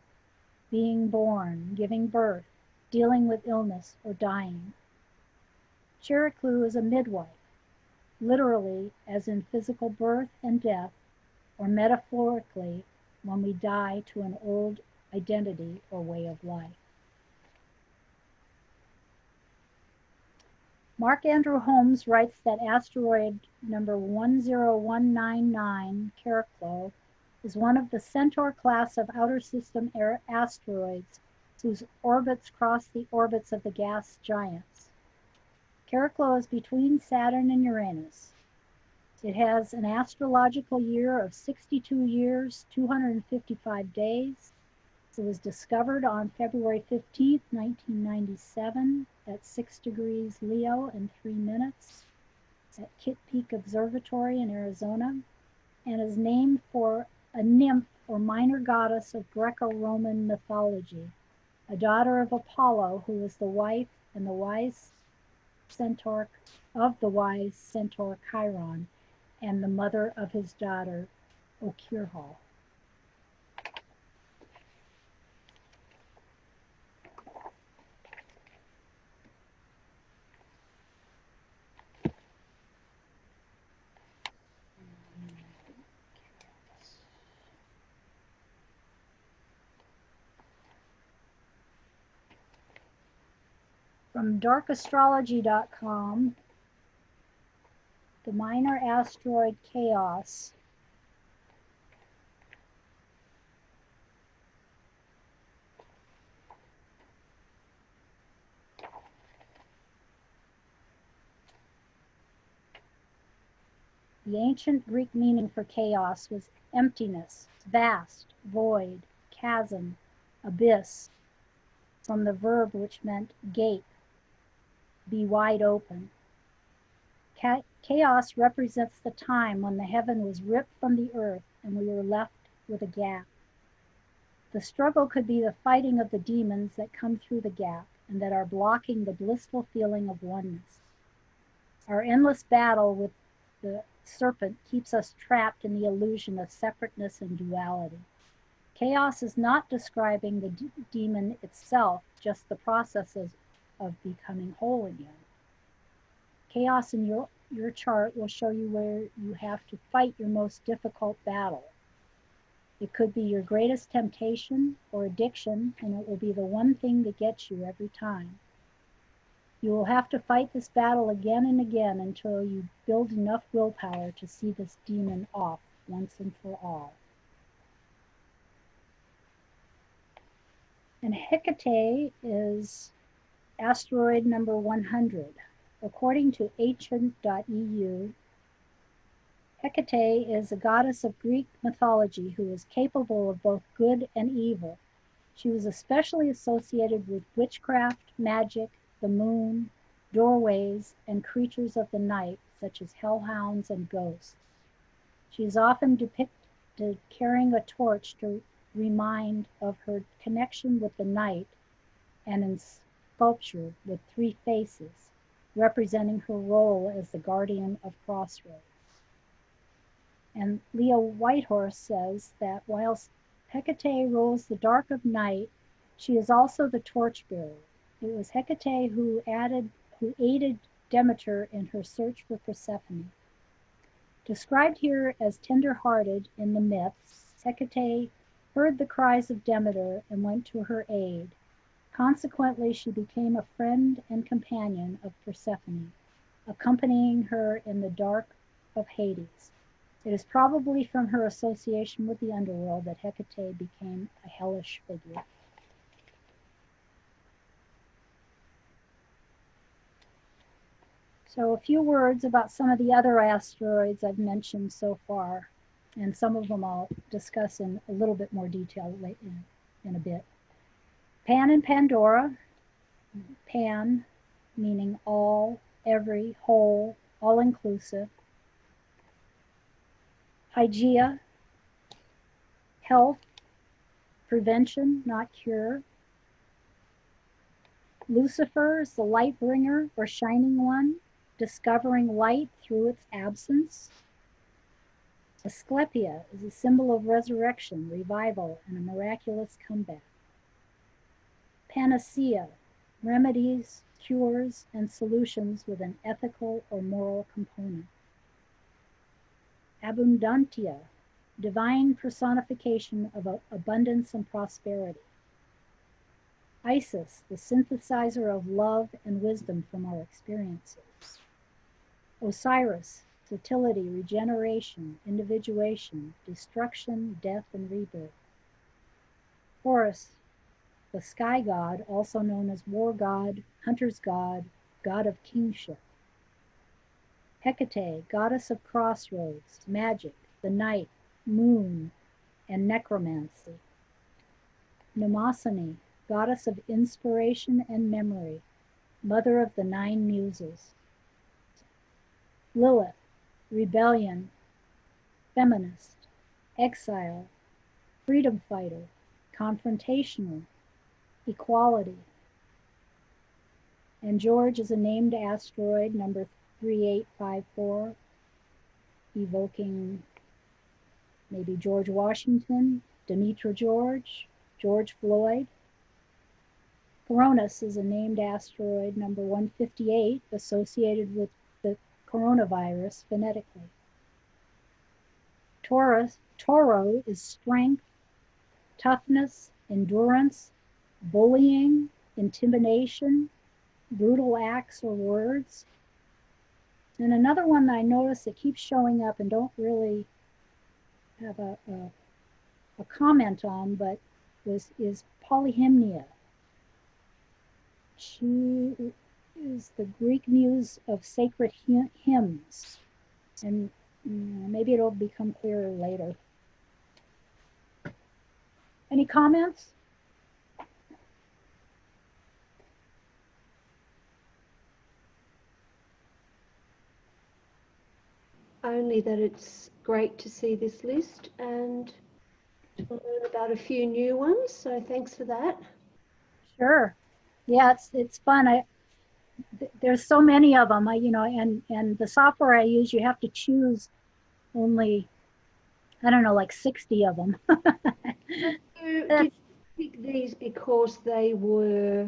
being born, giving birth, dealing with illness, or dying. Chiriclu is a midwife, literally as in physical birth and death, or metaphorically when we die to an old identity or way of life. Mark Andrew Holmes writes that asteroid number 10199, Chiriclu, is one of the Centaur class of outer system asteroids whose orbits cross the orbits of the gas giants. Chiriclu is between Saturn and Uranus. It has an astrological year of 62 years, 255 days. It was discovered on February 15, 1997 at 6 degrees Leo and 3 minutes at Kitt Peak Observatory in Arizona, and is named for a nymph or minor goddess of Greco-Roman mythology, a daughter of Apollo who was the wife and the wise centaur of the wise centaur Chiron, and the mother of his daughter Okirhal. From darkastrology.com, the minor asteroid Chaos The ancient Greek meaning for chaos was emptiness, vast, void, chasm, abyss, from the verb which meant gape, be wide open. Chaos represents the time when the heaven was ripped from the earth and we were left with a gap. The struggle could be the fighting of the demons that come through the gap and that are blocking the blissful feeling of oneness. Our endless battle with the serpent keeps us trapped in the illusion of separateness and duality. Chaos is not describing the demon itself, just the processes of becoming whole again. Chaos in your chart will show you where you have to fight your most difficult battle. It could be your greatest temptation or addiction, and it will be the one thing that gets you every time. You will have to fight this battle again and again until you build enough willpower to see this demon off once and for all. And Hecate is asteroid number 100. According to ancient.eu, Hecate is a goddess of Greek mythology who is capable of both good and evil. She was especially associated with witchcraft, magic, the moon, doorways, and creatures of the night, such as hellhounds and ghosts. She is often depicted carrying a torch to remind of her connection with the night, and in sculpture with 3 faces, representing her role as the guardian of Crossroads. And Leo Whitehorse says that whilst Hecate rules the dark of night, she is also the torchbearer. It was Hecate who aided Demeter in her search for Persephone. Described here as tender-hearted in the myths, Hecate heard the cries of Demeter and went to her aid. Consequently, she became a friend and companion of Persephone, accompanying her in the dark of Hades. It is probably from her association with the underworld that Hecate became a hellish figure. So a few words about some of the other asteroids I've mentioned so far, and some of them I'll discuss in a little bit more detail in a bit. Pan and Pandora. Pan meaning all, every, whole, all-inclusive. Hygeia, health, prevention, not cure. Lucifer is the light bringer or shining one, discovering light through its absence. Asclepia is a symbol of resurrection, revival, and a miraculous comeback. Panacea, remedies, cures, and solutions with an ethical or moral component. Abundantia, divine personification of abundance and prosperity. Isis, the synthesizer of love and wisdom from our experiences. Osiris, fertility, regeneration, individuation, destruction, death, and rebirth. Horus, the sky god, also known as war god, hunter's god, god of kingship. Hecate, goddess of crossroads, magic, the night, moon, and necromancy. Mnemosyne, goddess of inspiration and memory, mother of the 9 muses. Lilith, rebellion, feminist, exile, freedom fighter, confrontational, equality. And George is a named asteroid, number 3854, evoking maybe George Washington, Demetra George, George Floyd. Coronis is a named asteroid, number 158, associated with the coronavirus phonetically. Toro is strength, toughness, endurance, bullying, intimidation, brutal acts or words. And another one that I notice that keeps showing up and don't really have a comment on, but is polyhymnia. She is the Greek muse of sacred hymns, and maybe it'll become clearer later. Any comments? only that it's great to see this list and to learn about a few new ones. So thanks for that. Sure. Yeah, it's fun. There's so many of them. And the software I use, you have to choose only, I don't know, like 60 of them. Did you pick these because they were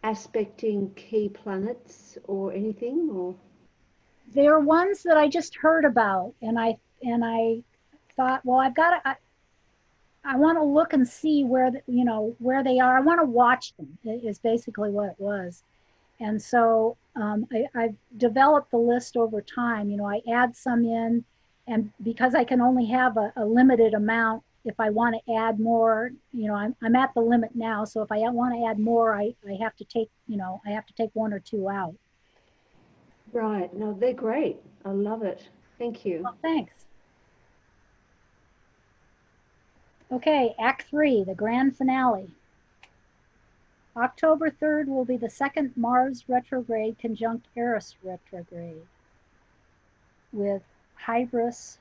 aspecting key planets or anything, or? They're ones that I just heard about, and I thought, well, I want to look and see where they are. I want to watch them. Is basically what it was. And so I've developed the list over time. I add some in, and because I can only have a limited amount, if I want to add more, I'm at the limit now. So if I want to add more, I have to take, I have to take one or two out. Right. No, they're great. I love it. Thank you. Well, thanks. Okay, Act 3, the grand finale. October 3rd will be the second Mars retrograde conjunct Eris retrograde with Hybris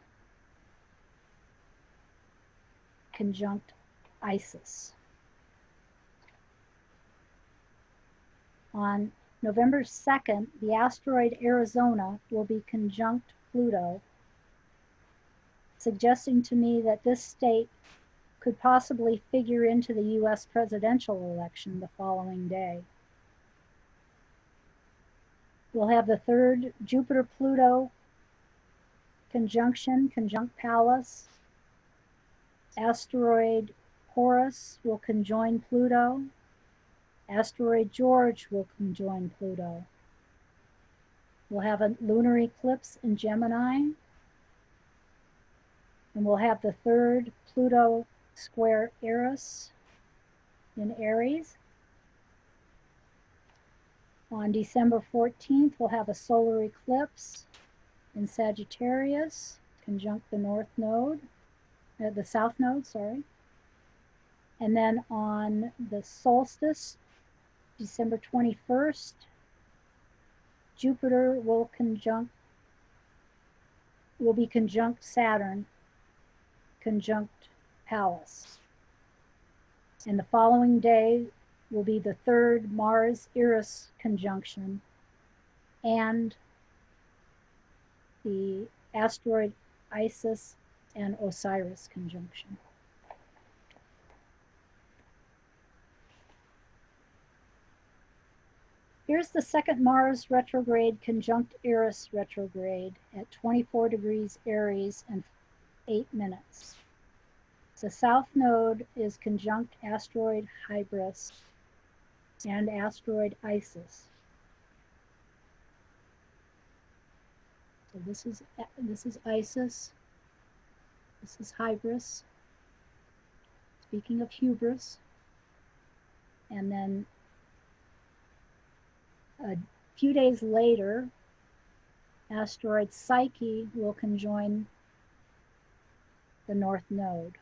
conjunct Isis. On November 2nd, the asteroid Arizona will be conjunct Pluto, suggesting to me that this state could possibly figure into the US presidential election the following day. We'll have the third Jupiter-Pluto conjunction, conjunct Pallas. Asteroid Horus will conjoin Pluto. Asteroid George will conjoin Pluto. We'll have a lunar eclipse in Gemini. And we'll have the third Pluto square Eris in Aries. On December 14th, we'll have a solar eclipse in Sagittarius, conjunct the north node, the south node, sorry. And then on the solstice, December 21st, Jupiter will be conjunct Saturn, conjunct Pallas. And the following day will be the third Mars-Eris conjunction and the asteroid Isis and Osiris conjunction. Here's the second Mars retrograde conjunct Eris retrograde at 24 degrees Aries and 8 minutes. The south node is conjunct asteroid Hybris and asteroid Isis. So this is Isis. This is Hybris. Speaking of hubris. And then a few days later, asteroid Psyche will conjoin the north node,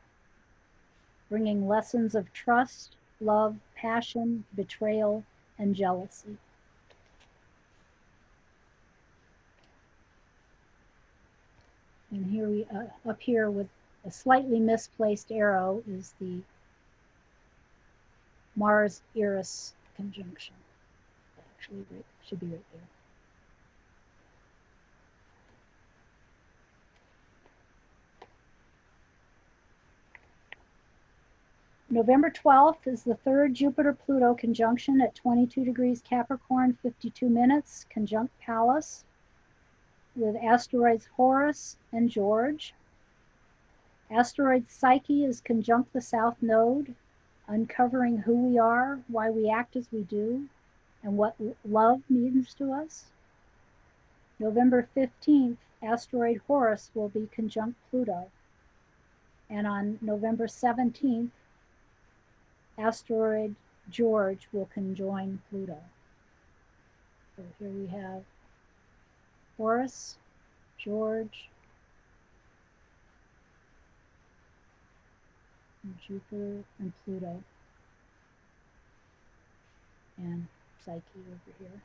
bringing lessons of trust, love, passion, betrayal, and jealousy. And here we, up here with a slightly misplaced arrow, is the Mars-Eris conjunction. Actually, should be right there. November 12th is the third Jupiter-Pluto conjunction at 22 degrees Capricorn, 52 minutes, conjunct Pallas, with asteroids Horus and George. Asteroid Psyche is conjunct the south node, uncovering who we are, why we act as we do, and what love means to us. November 15th, asteroid Horus will be conjunct Pluto. And on November 17th, asteroid George will conjoin Pluto. So here we have Horus, George, and Jupiter, and Pluto, and Psyche over here.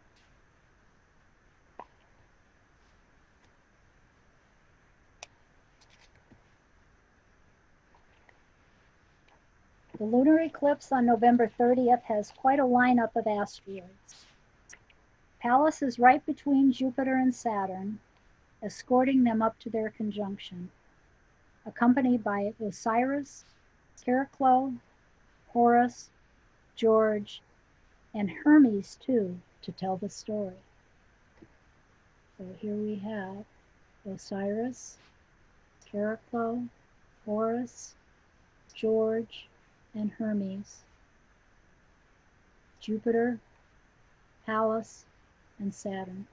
The lunar eclipse on November 30th has quite a lineup of asteroids. Pallas is right between Jupiter and Saturn, escorting them up to their conjunction, accompanied by Osiris, Chariklo, Horus, George, and Hermes too, to tell the story. So here we have Osiris, Chariklo, Horus, George, and Hermes, Jupiter, Pallas, and Saturn.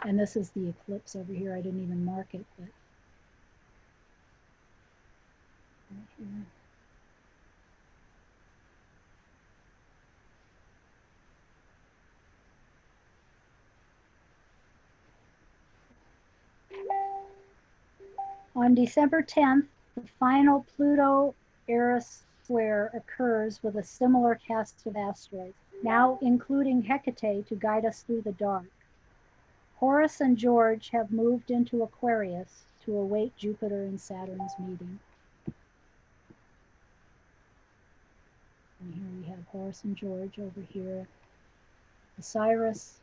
And this is the eclipse over here. I didn't even mark it, but right here. On December 10th, the final Pluto-Eris square occurs with a similar cast of asteroids, now including Hecate to guide us through the dark. Horus and George have moved into Aquarius to await Jupiter and Saturn's meeting. And here we have Horus and George over here. Osiris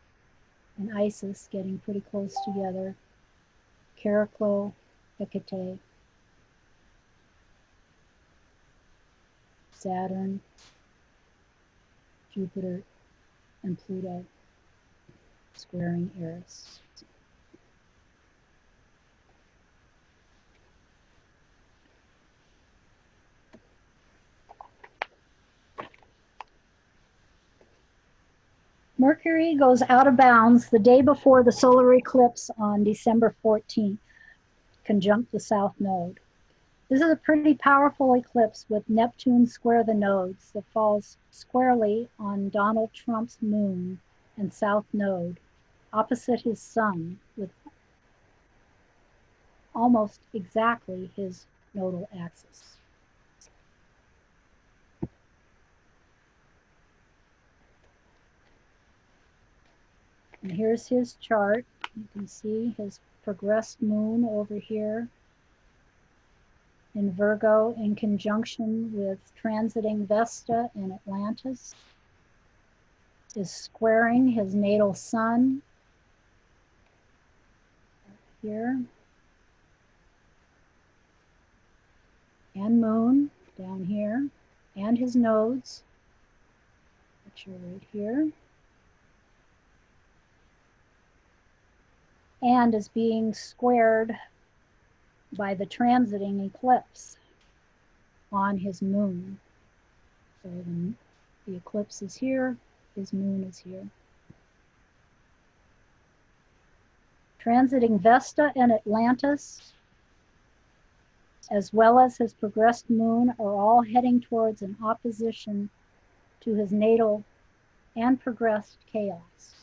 and Isis getting pretty close together. Chariklo, Hecate, Saturn, Jupiter, and Pluto squaring Eris. Mercury goes out of bounds the day before the solar eclipse on December 14th, conjunct the south node. This is a pretty powerful eclipse with Neptune square the nodes that falls squarely on Donald Trump's moon and south node, opposite his sun, with almost exactly his nodal axis. And here's his chart. You can see his progressed moon over here in Virgo in conjunction with transiting Vesta in Atlantis, is squaring his natal sun here, and moon down here, and his nodes, which are right here, and is being squared by the transiting eclipse on his moon. So the eclipse is here, his moon is here. Transiting Vesta and Atlantis, as well as his progressed moon, are all heading towards an opposition to his natal and progressed chaos.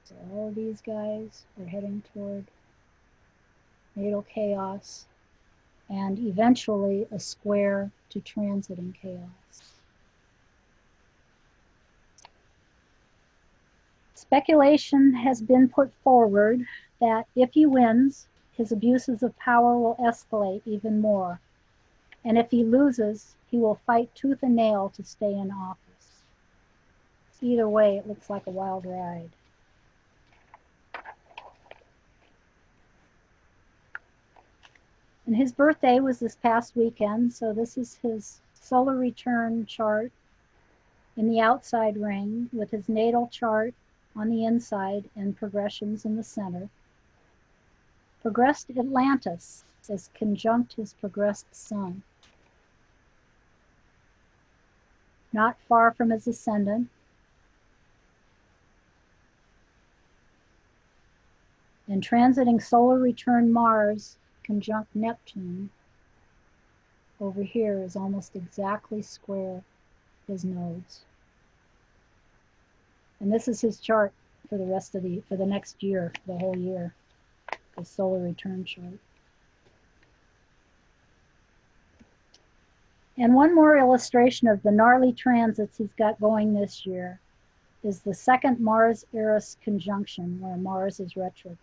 So all of these guys are heading toward natal chaos and eventually a square to transiting chaos. Speculation has been put forward that if he wins, his abuses of power will escalate even more. And if he loses, he will fight tooth and nail to stay in office. Either way, it looks like a wild ride. And his birthday was this past weekend, so this is his solar return chart in the outside ring with his natal chart on the inside and progressions in the center. Progressed Atlantis is conjunct his progressed sun. Not far from his ascendant. And transiting solar return Mars conjunct Neptune over here is almost exactly square his nodes. And this is his chart for the rest of the next year, the whole year, the solar return chart. And one more illustration of the gnarly transits he's got going this year is the second Mars-Eris conjunction, where Mars is retrograde.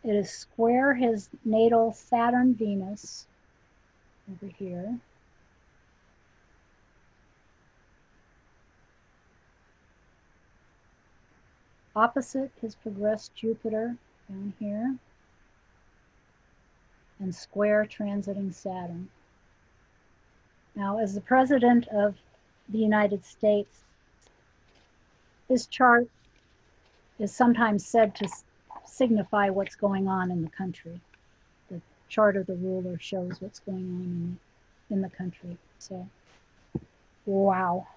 It is square his natal Saturn-Venus over here. Opposite his progressed Jupiter down here. And square transiting Saturn. Now, as the President of the United States, this chart is sometimes said to signify what's going on in the country. The chart of the ruler shows what's going on in the country. So, wow.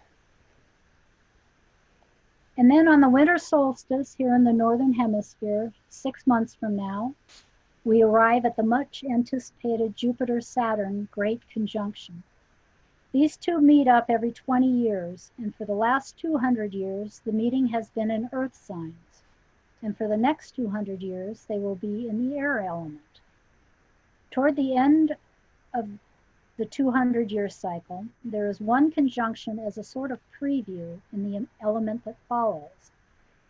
And then on the winter solstice here in the Northern Hemisphere, 6 months from now, we arrive at the much anticipated Jupiter-Saturn Great Conjunction. These two meet up every 20 years, and for the last 200 years, the meeting has been in Earth signs. And for the next 200 years, they will be in the air element. Toward the end of the 200-year cycle, there is one conjunction as a sort of preview in the element that follows.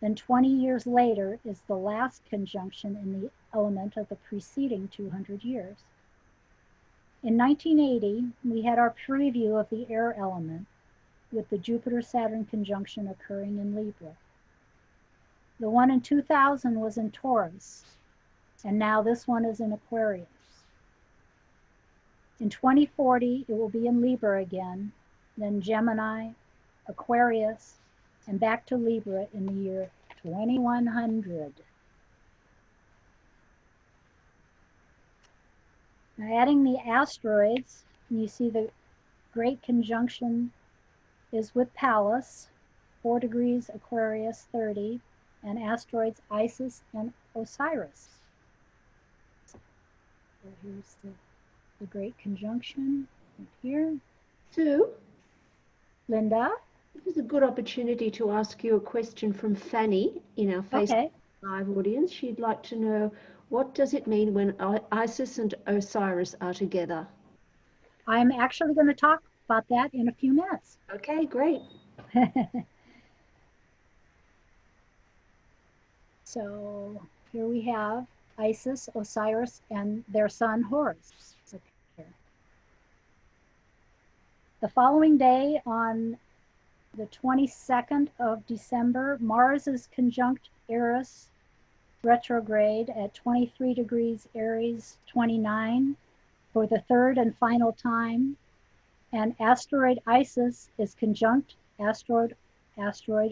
Then 20 years later is the last conjunction in the element of the preceding 200 years. In 1980, we had our preview of the air element with the Jupiter-Saturn conjunction occurring in Libra. The one in 2000 was in Taurus, and now this one is in Aquarius. In 2040, it will be in Libra again, then Gemini, Aquarius, and back to Libra in the year 2100. Now, adding the asteroids, you see the great conjunction is with Pallas, 4 degrees Aquarius 30, and asteroids Isis and Osiris. So here's the great conjunction right here. Sue? Linda? This is a good opportunity to ask you a question from Fanny in our Facebook Live audience. She'd like to know, what does it mean when Isis and Osiris are together? I'm actually going to talk about that in a few minutes. Okay, great. So here we have Isis, Osiris, and their son Horus. The following day, on the 22nd of December, Mars is conjunct Eris retrograde at 23 degrees Aries 29 for the third and final time, and asteroid Isis is conjunct asteroid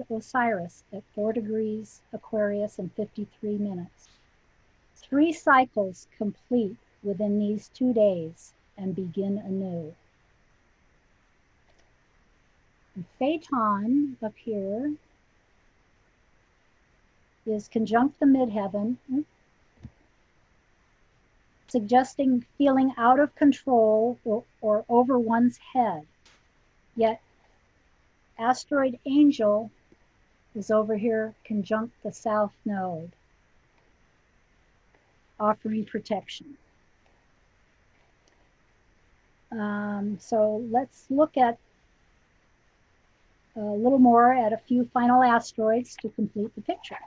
Osiris at 4 degrees Aquarius and 53 minutes. 3 cycles complete within these 2 days and begin anew. And Phaeton up here is conjunct the midheaven, suggesting feeling out of control or over one's head. Yet asteroid Angel is over here conjunct the south node, offering protection. So let's look at a little more at a few final asteroids to complete the picture.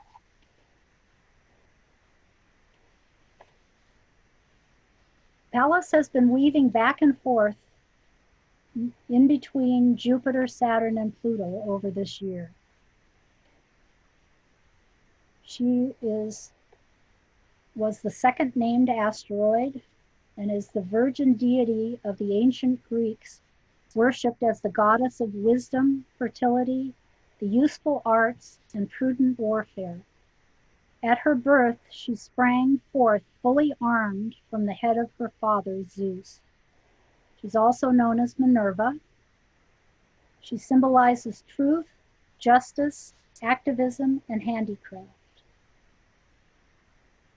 Pallas has been weaving back and forth in between Jupiter, Saturn, and Pluto over this year. She was the second named asteroid and is the virgin deity of the ancient Greeks, worshipped as the goddess of wisdom, fertility, the useful arts, and prudent warfare. At her birth, she sprang forth fully armed from the head of her father, Zeus. She's also known as Minerva. She symbolizes truth, justice, activism, and handicraft.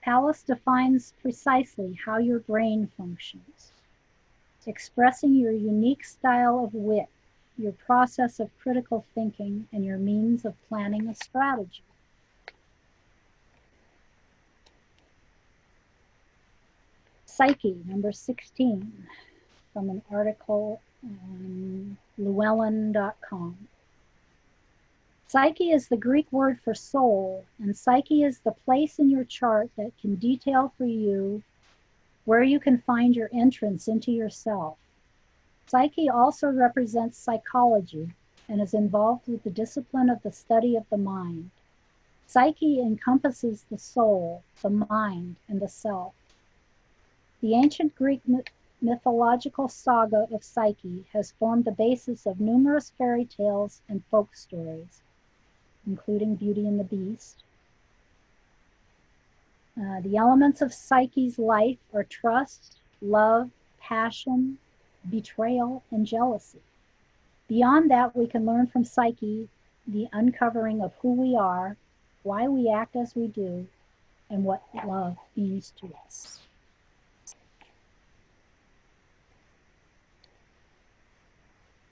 Pallas defines precisely how your brain functions, expressing your unique style of wit, your process of critical thinking, and your means of planning a strategy. Psyche, number 16, from an article on Llewellyn.com. Psyche is the Greek word for soul, and psyche is the place in your chart that can detail for you where you can find your entrance into yourself. Psyche also represents psychology and is involved with the discipline of the study of the mind. Psyche encompasses the soul, the mind, and the self. The ancient Greek mythological saga of Psyche has formed the basis of numerous fairy tales and folk stories, including Beauty and the Beast. The elements of Psyche's life are trust, love, passion, betrayal, and jealousy. Beyond that, we can learn from Psyche the uncovering of who we are, why we act as we do, and what love means to us.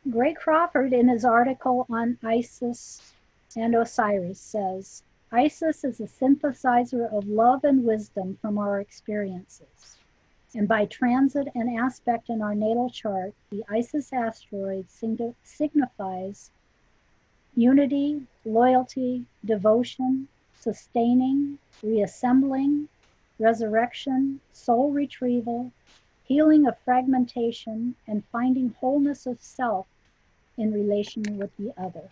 Gray Crawford, in his article on Isis and Osiris, says, Isis is a synthesizer of love and wisdom from our experiences. And by transit and aspect in our natal chart, the Isis asteroid signifies unity, loyalty, devotion, sustaining, reassembling, resurrection, soul retrieval, healing of fragmentation, and finding wholeness of self in relation with the other.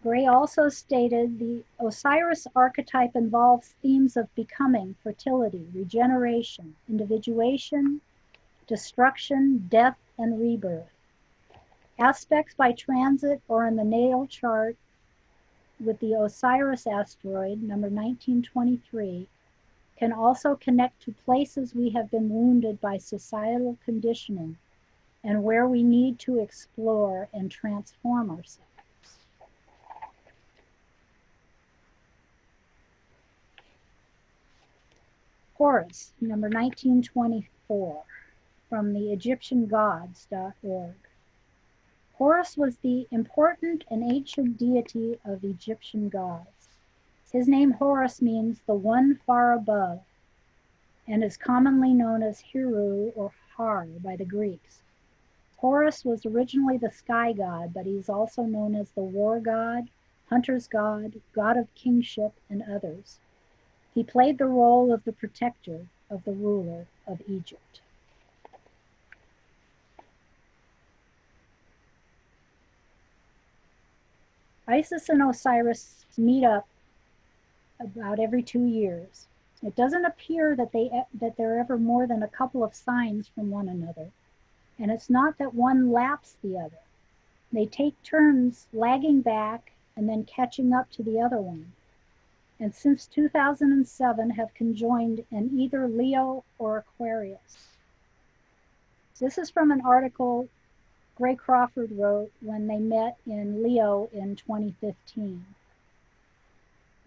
Gray also stated the Osiris archetype involves themes of becoming, fertility, regeneration, individuation, destruction, death, and rebirth. Aspects by transit or in the natal chart with the Osiris asteroid, number 1923, can also connect to places we have been wounded by societal conditioning and where we need to explore and transform ourselves. Horus, number 1924, from the EgyptianGods.org. Horus was the important and ancient deity of Egyptian gods. His name Horus means the one far above and is commonly known as Heru or Har by the Greeks. Horus was originally the sky god, but he is also known as the war god, hunter's god, god of kingship, and others. He played the role of the protector of the ruler of Egypt. Isis and Osiris meet up about every 2 years. It doesn't appear that they're ever more than a couple of signs from one another, and it's not that one laps the other. They take turns lagging back and then catching up to the other one, and since 2007 have conjoined in either Leo or Aquarius. This is from an article Gray Crawford wrote when they met in Leo in 2015.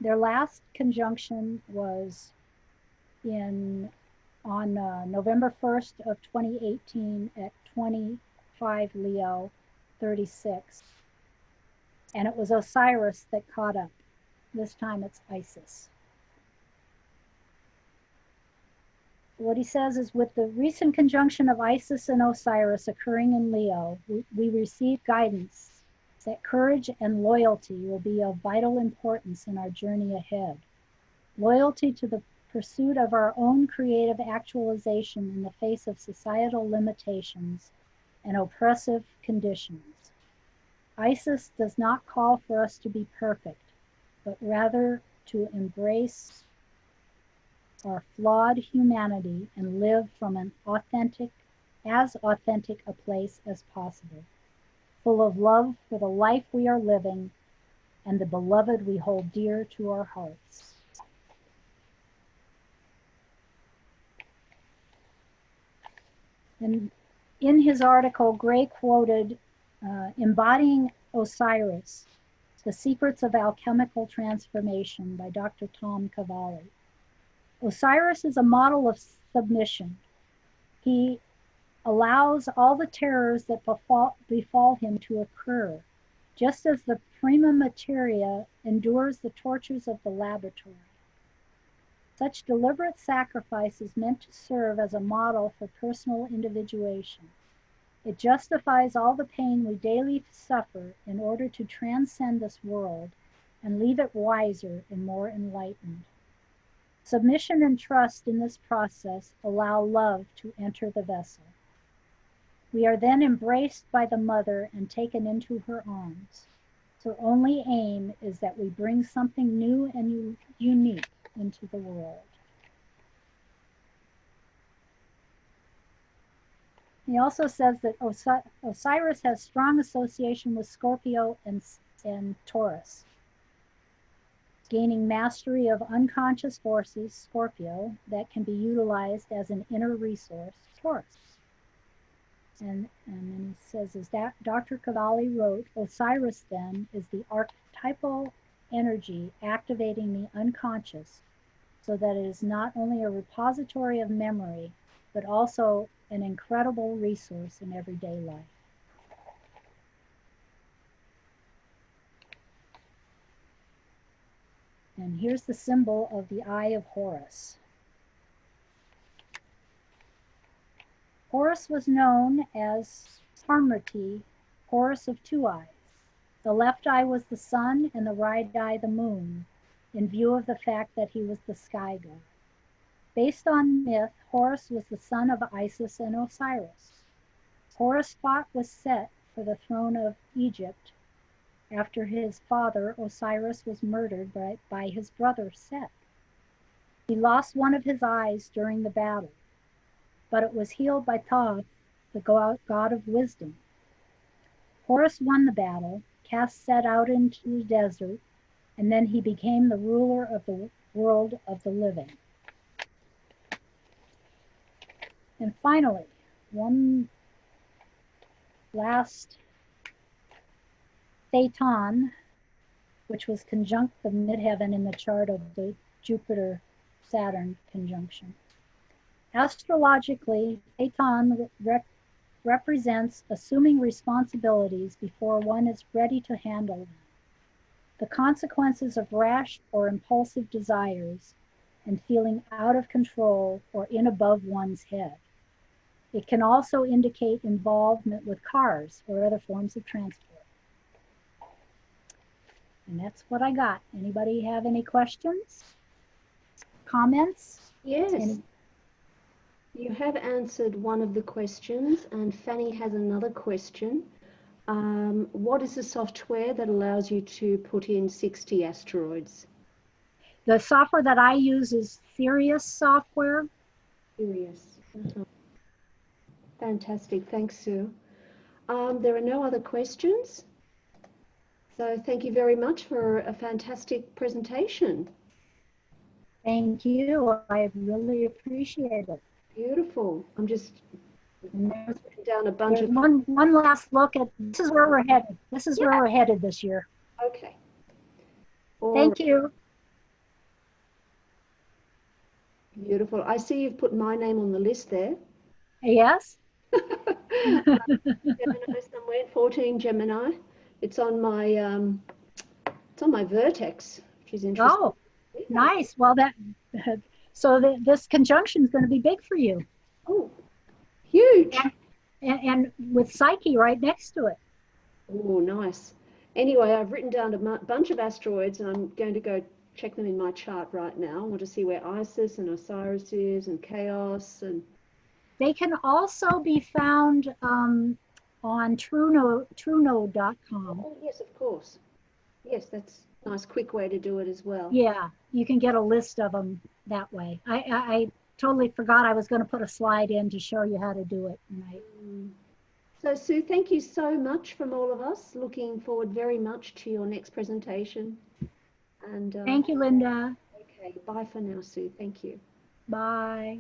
Their last conjunction was on November 1st of 2018 at 25 Leo 36. And it was Osiris that caught up. This time it's Isis. What he says is, with the recent conjunction of Isis and Osiris occurring in Leo, we receive guidance that courage and loyalty will be of vital importance in our journey ahead. Loyalty to the pursuit of our own creative actualization in the face of societal limitations and oppressive conditions. Isis does not call for us to be perfect, but rather to embrace our flawed humanity and live from as authentic a place as possible, full of love for the life we are living and the beloved we hold dear to our hearts. And in his article, Gray quoted Embodying Osiris, The Secrets of Alchemical Transformation by Dr. Tom Cavalli. Osiris is a model of submission. He allows all the terrors that befall him to occur, just as the prima materia endures the tortures of the laboratory. Such deliberate sacrifice is meant to serve as a model for personal individuation. It justifies all the pain we daily suffer in order to transcend this world and leave it wiser and more enlightened. Submission and trust in this process allow love to enter the vessel. We are then embraced by the mother and taken into her arms. Her only aim is that we bring something new and unique into the world. He also says that Osiris has strong association with Scorpio and Taurus. Gaining mastery of unconscious forces, Scorpio, that can be utilized as an inner resource, Taurus. And then he says, as that Dr. Cavalli wrote, Osiris then is the archetypal energy activating the unconscious so that it is not only a repository of memory, but also an incredible resource in everyday life. And here's the symbol of the Eye of Horus. Horus was known as Harmati, Horus of two eyes. The left eye was the sun and the right eye the moon, in view of the fact that he was the sky god. Based on myth, Horus was the son of Isis and Osiris. Horus fought with Set for the throne of Egypt after his father Osiris was murdered by his brother Set. He lost one of his eyes during the battle, but it was healed by Thoth, the god of wisdom. Horus won the battle, cast Set out into the desert, and then he became the ruler of the world of the living. And finally, one last Phaeton, which was conjunct the midheaven in the chart of the Jupiter-Saturn conjunction. Astrologically, Phaeton represents assuming responsibilities before one is ready to handle them, the consequences of rash or impulsive desires, and feeling out of control or in above one's head. It can also indicate involvement with cars or other forms of transport. And that's what I got. Anybody have any questions? Comments? Yes. You have answered one of the questions, and Fanny has another question. What is the software that allows you to put in 60 asteroids? The software that I use is Sirius software. Sirius. Fantastic. Thanks, Sue. There are no other questions. So thank you very much for a fantastic presentation. Thank you. I really appreciate it. Beautiful. I'm just putting down a bunch of... One last look at, this is where we're headed. This is where we're headed this year. Okay. Thank you. Beautiful. I see you've put my name on the list there. Yes. Gemini somewhere, 14 Gemini. It's on my vertex, which is interesting. Oh, nice. Well, this conjunction is going to be big for you. Oh, huge. And with Psyche right next to it. Oh, nice. Anyway, I've written down a bunch of asteroids, and I'm going to go check them in my chart right now. I want to see where Isis and Osiris is, and Chaos. And they can also be found on TrueNode.com. Oh, yes, of course. Yes, that's a nice, quick way to do it as well. Yeah, you can get a list of them that way. I totally forgot I was going to put a slide in to show you how to do it. So, Sue, thank you so much from all of us. Looking forward very much to your next presentation. And thank you, Linda. Okay, bye for now, Sue. Thank you. Bye.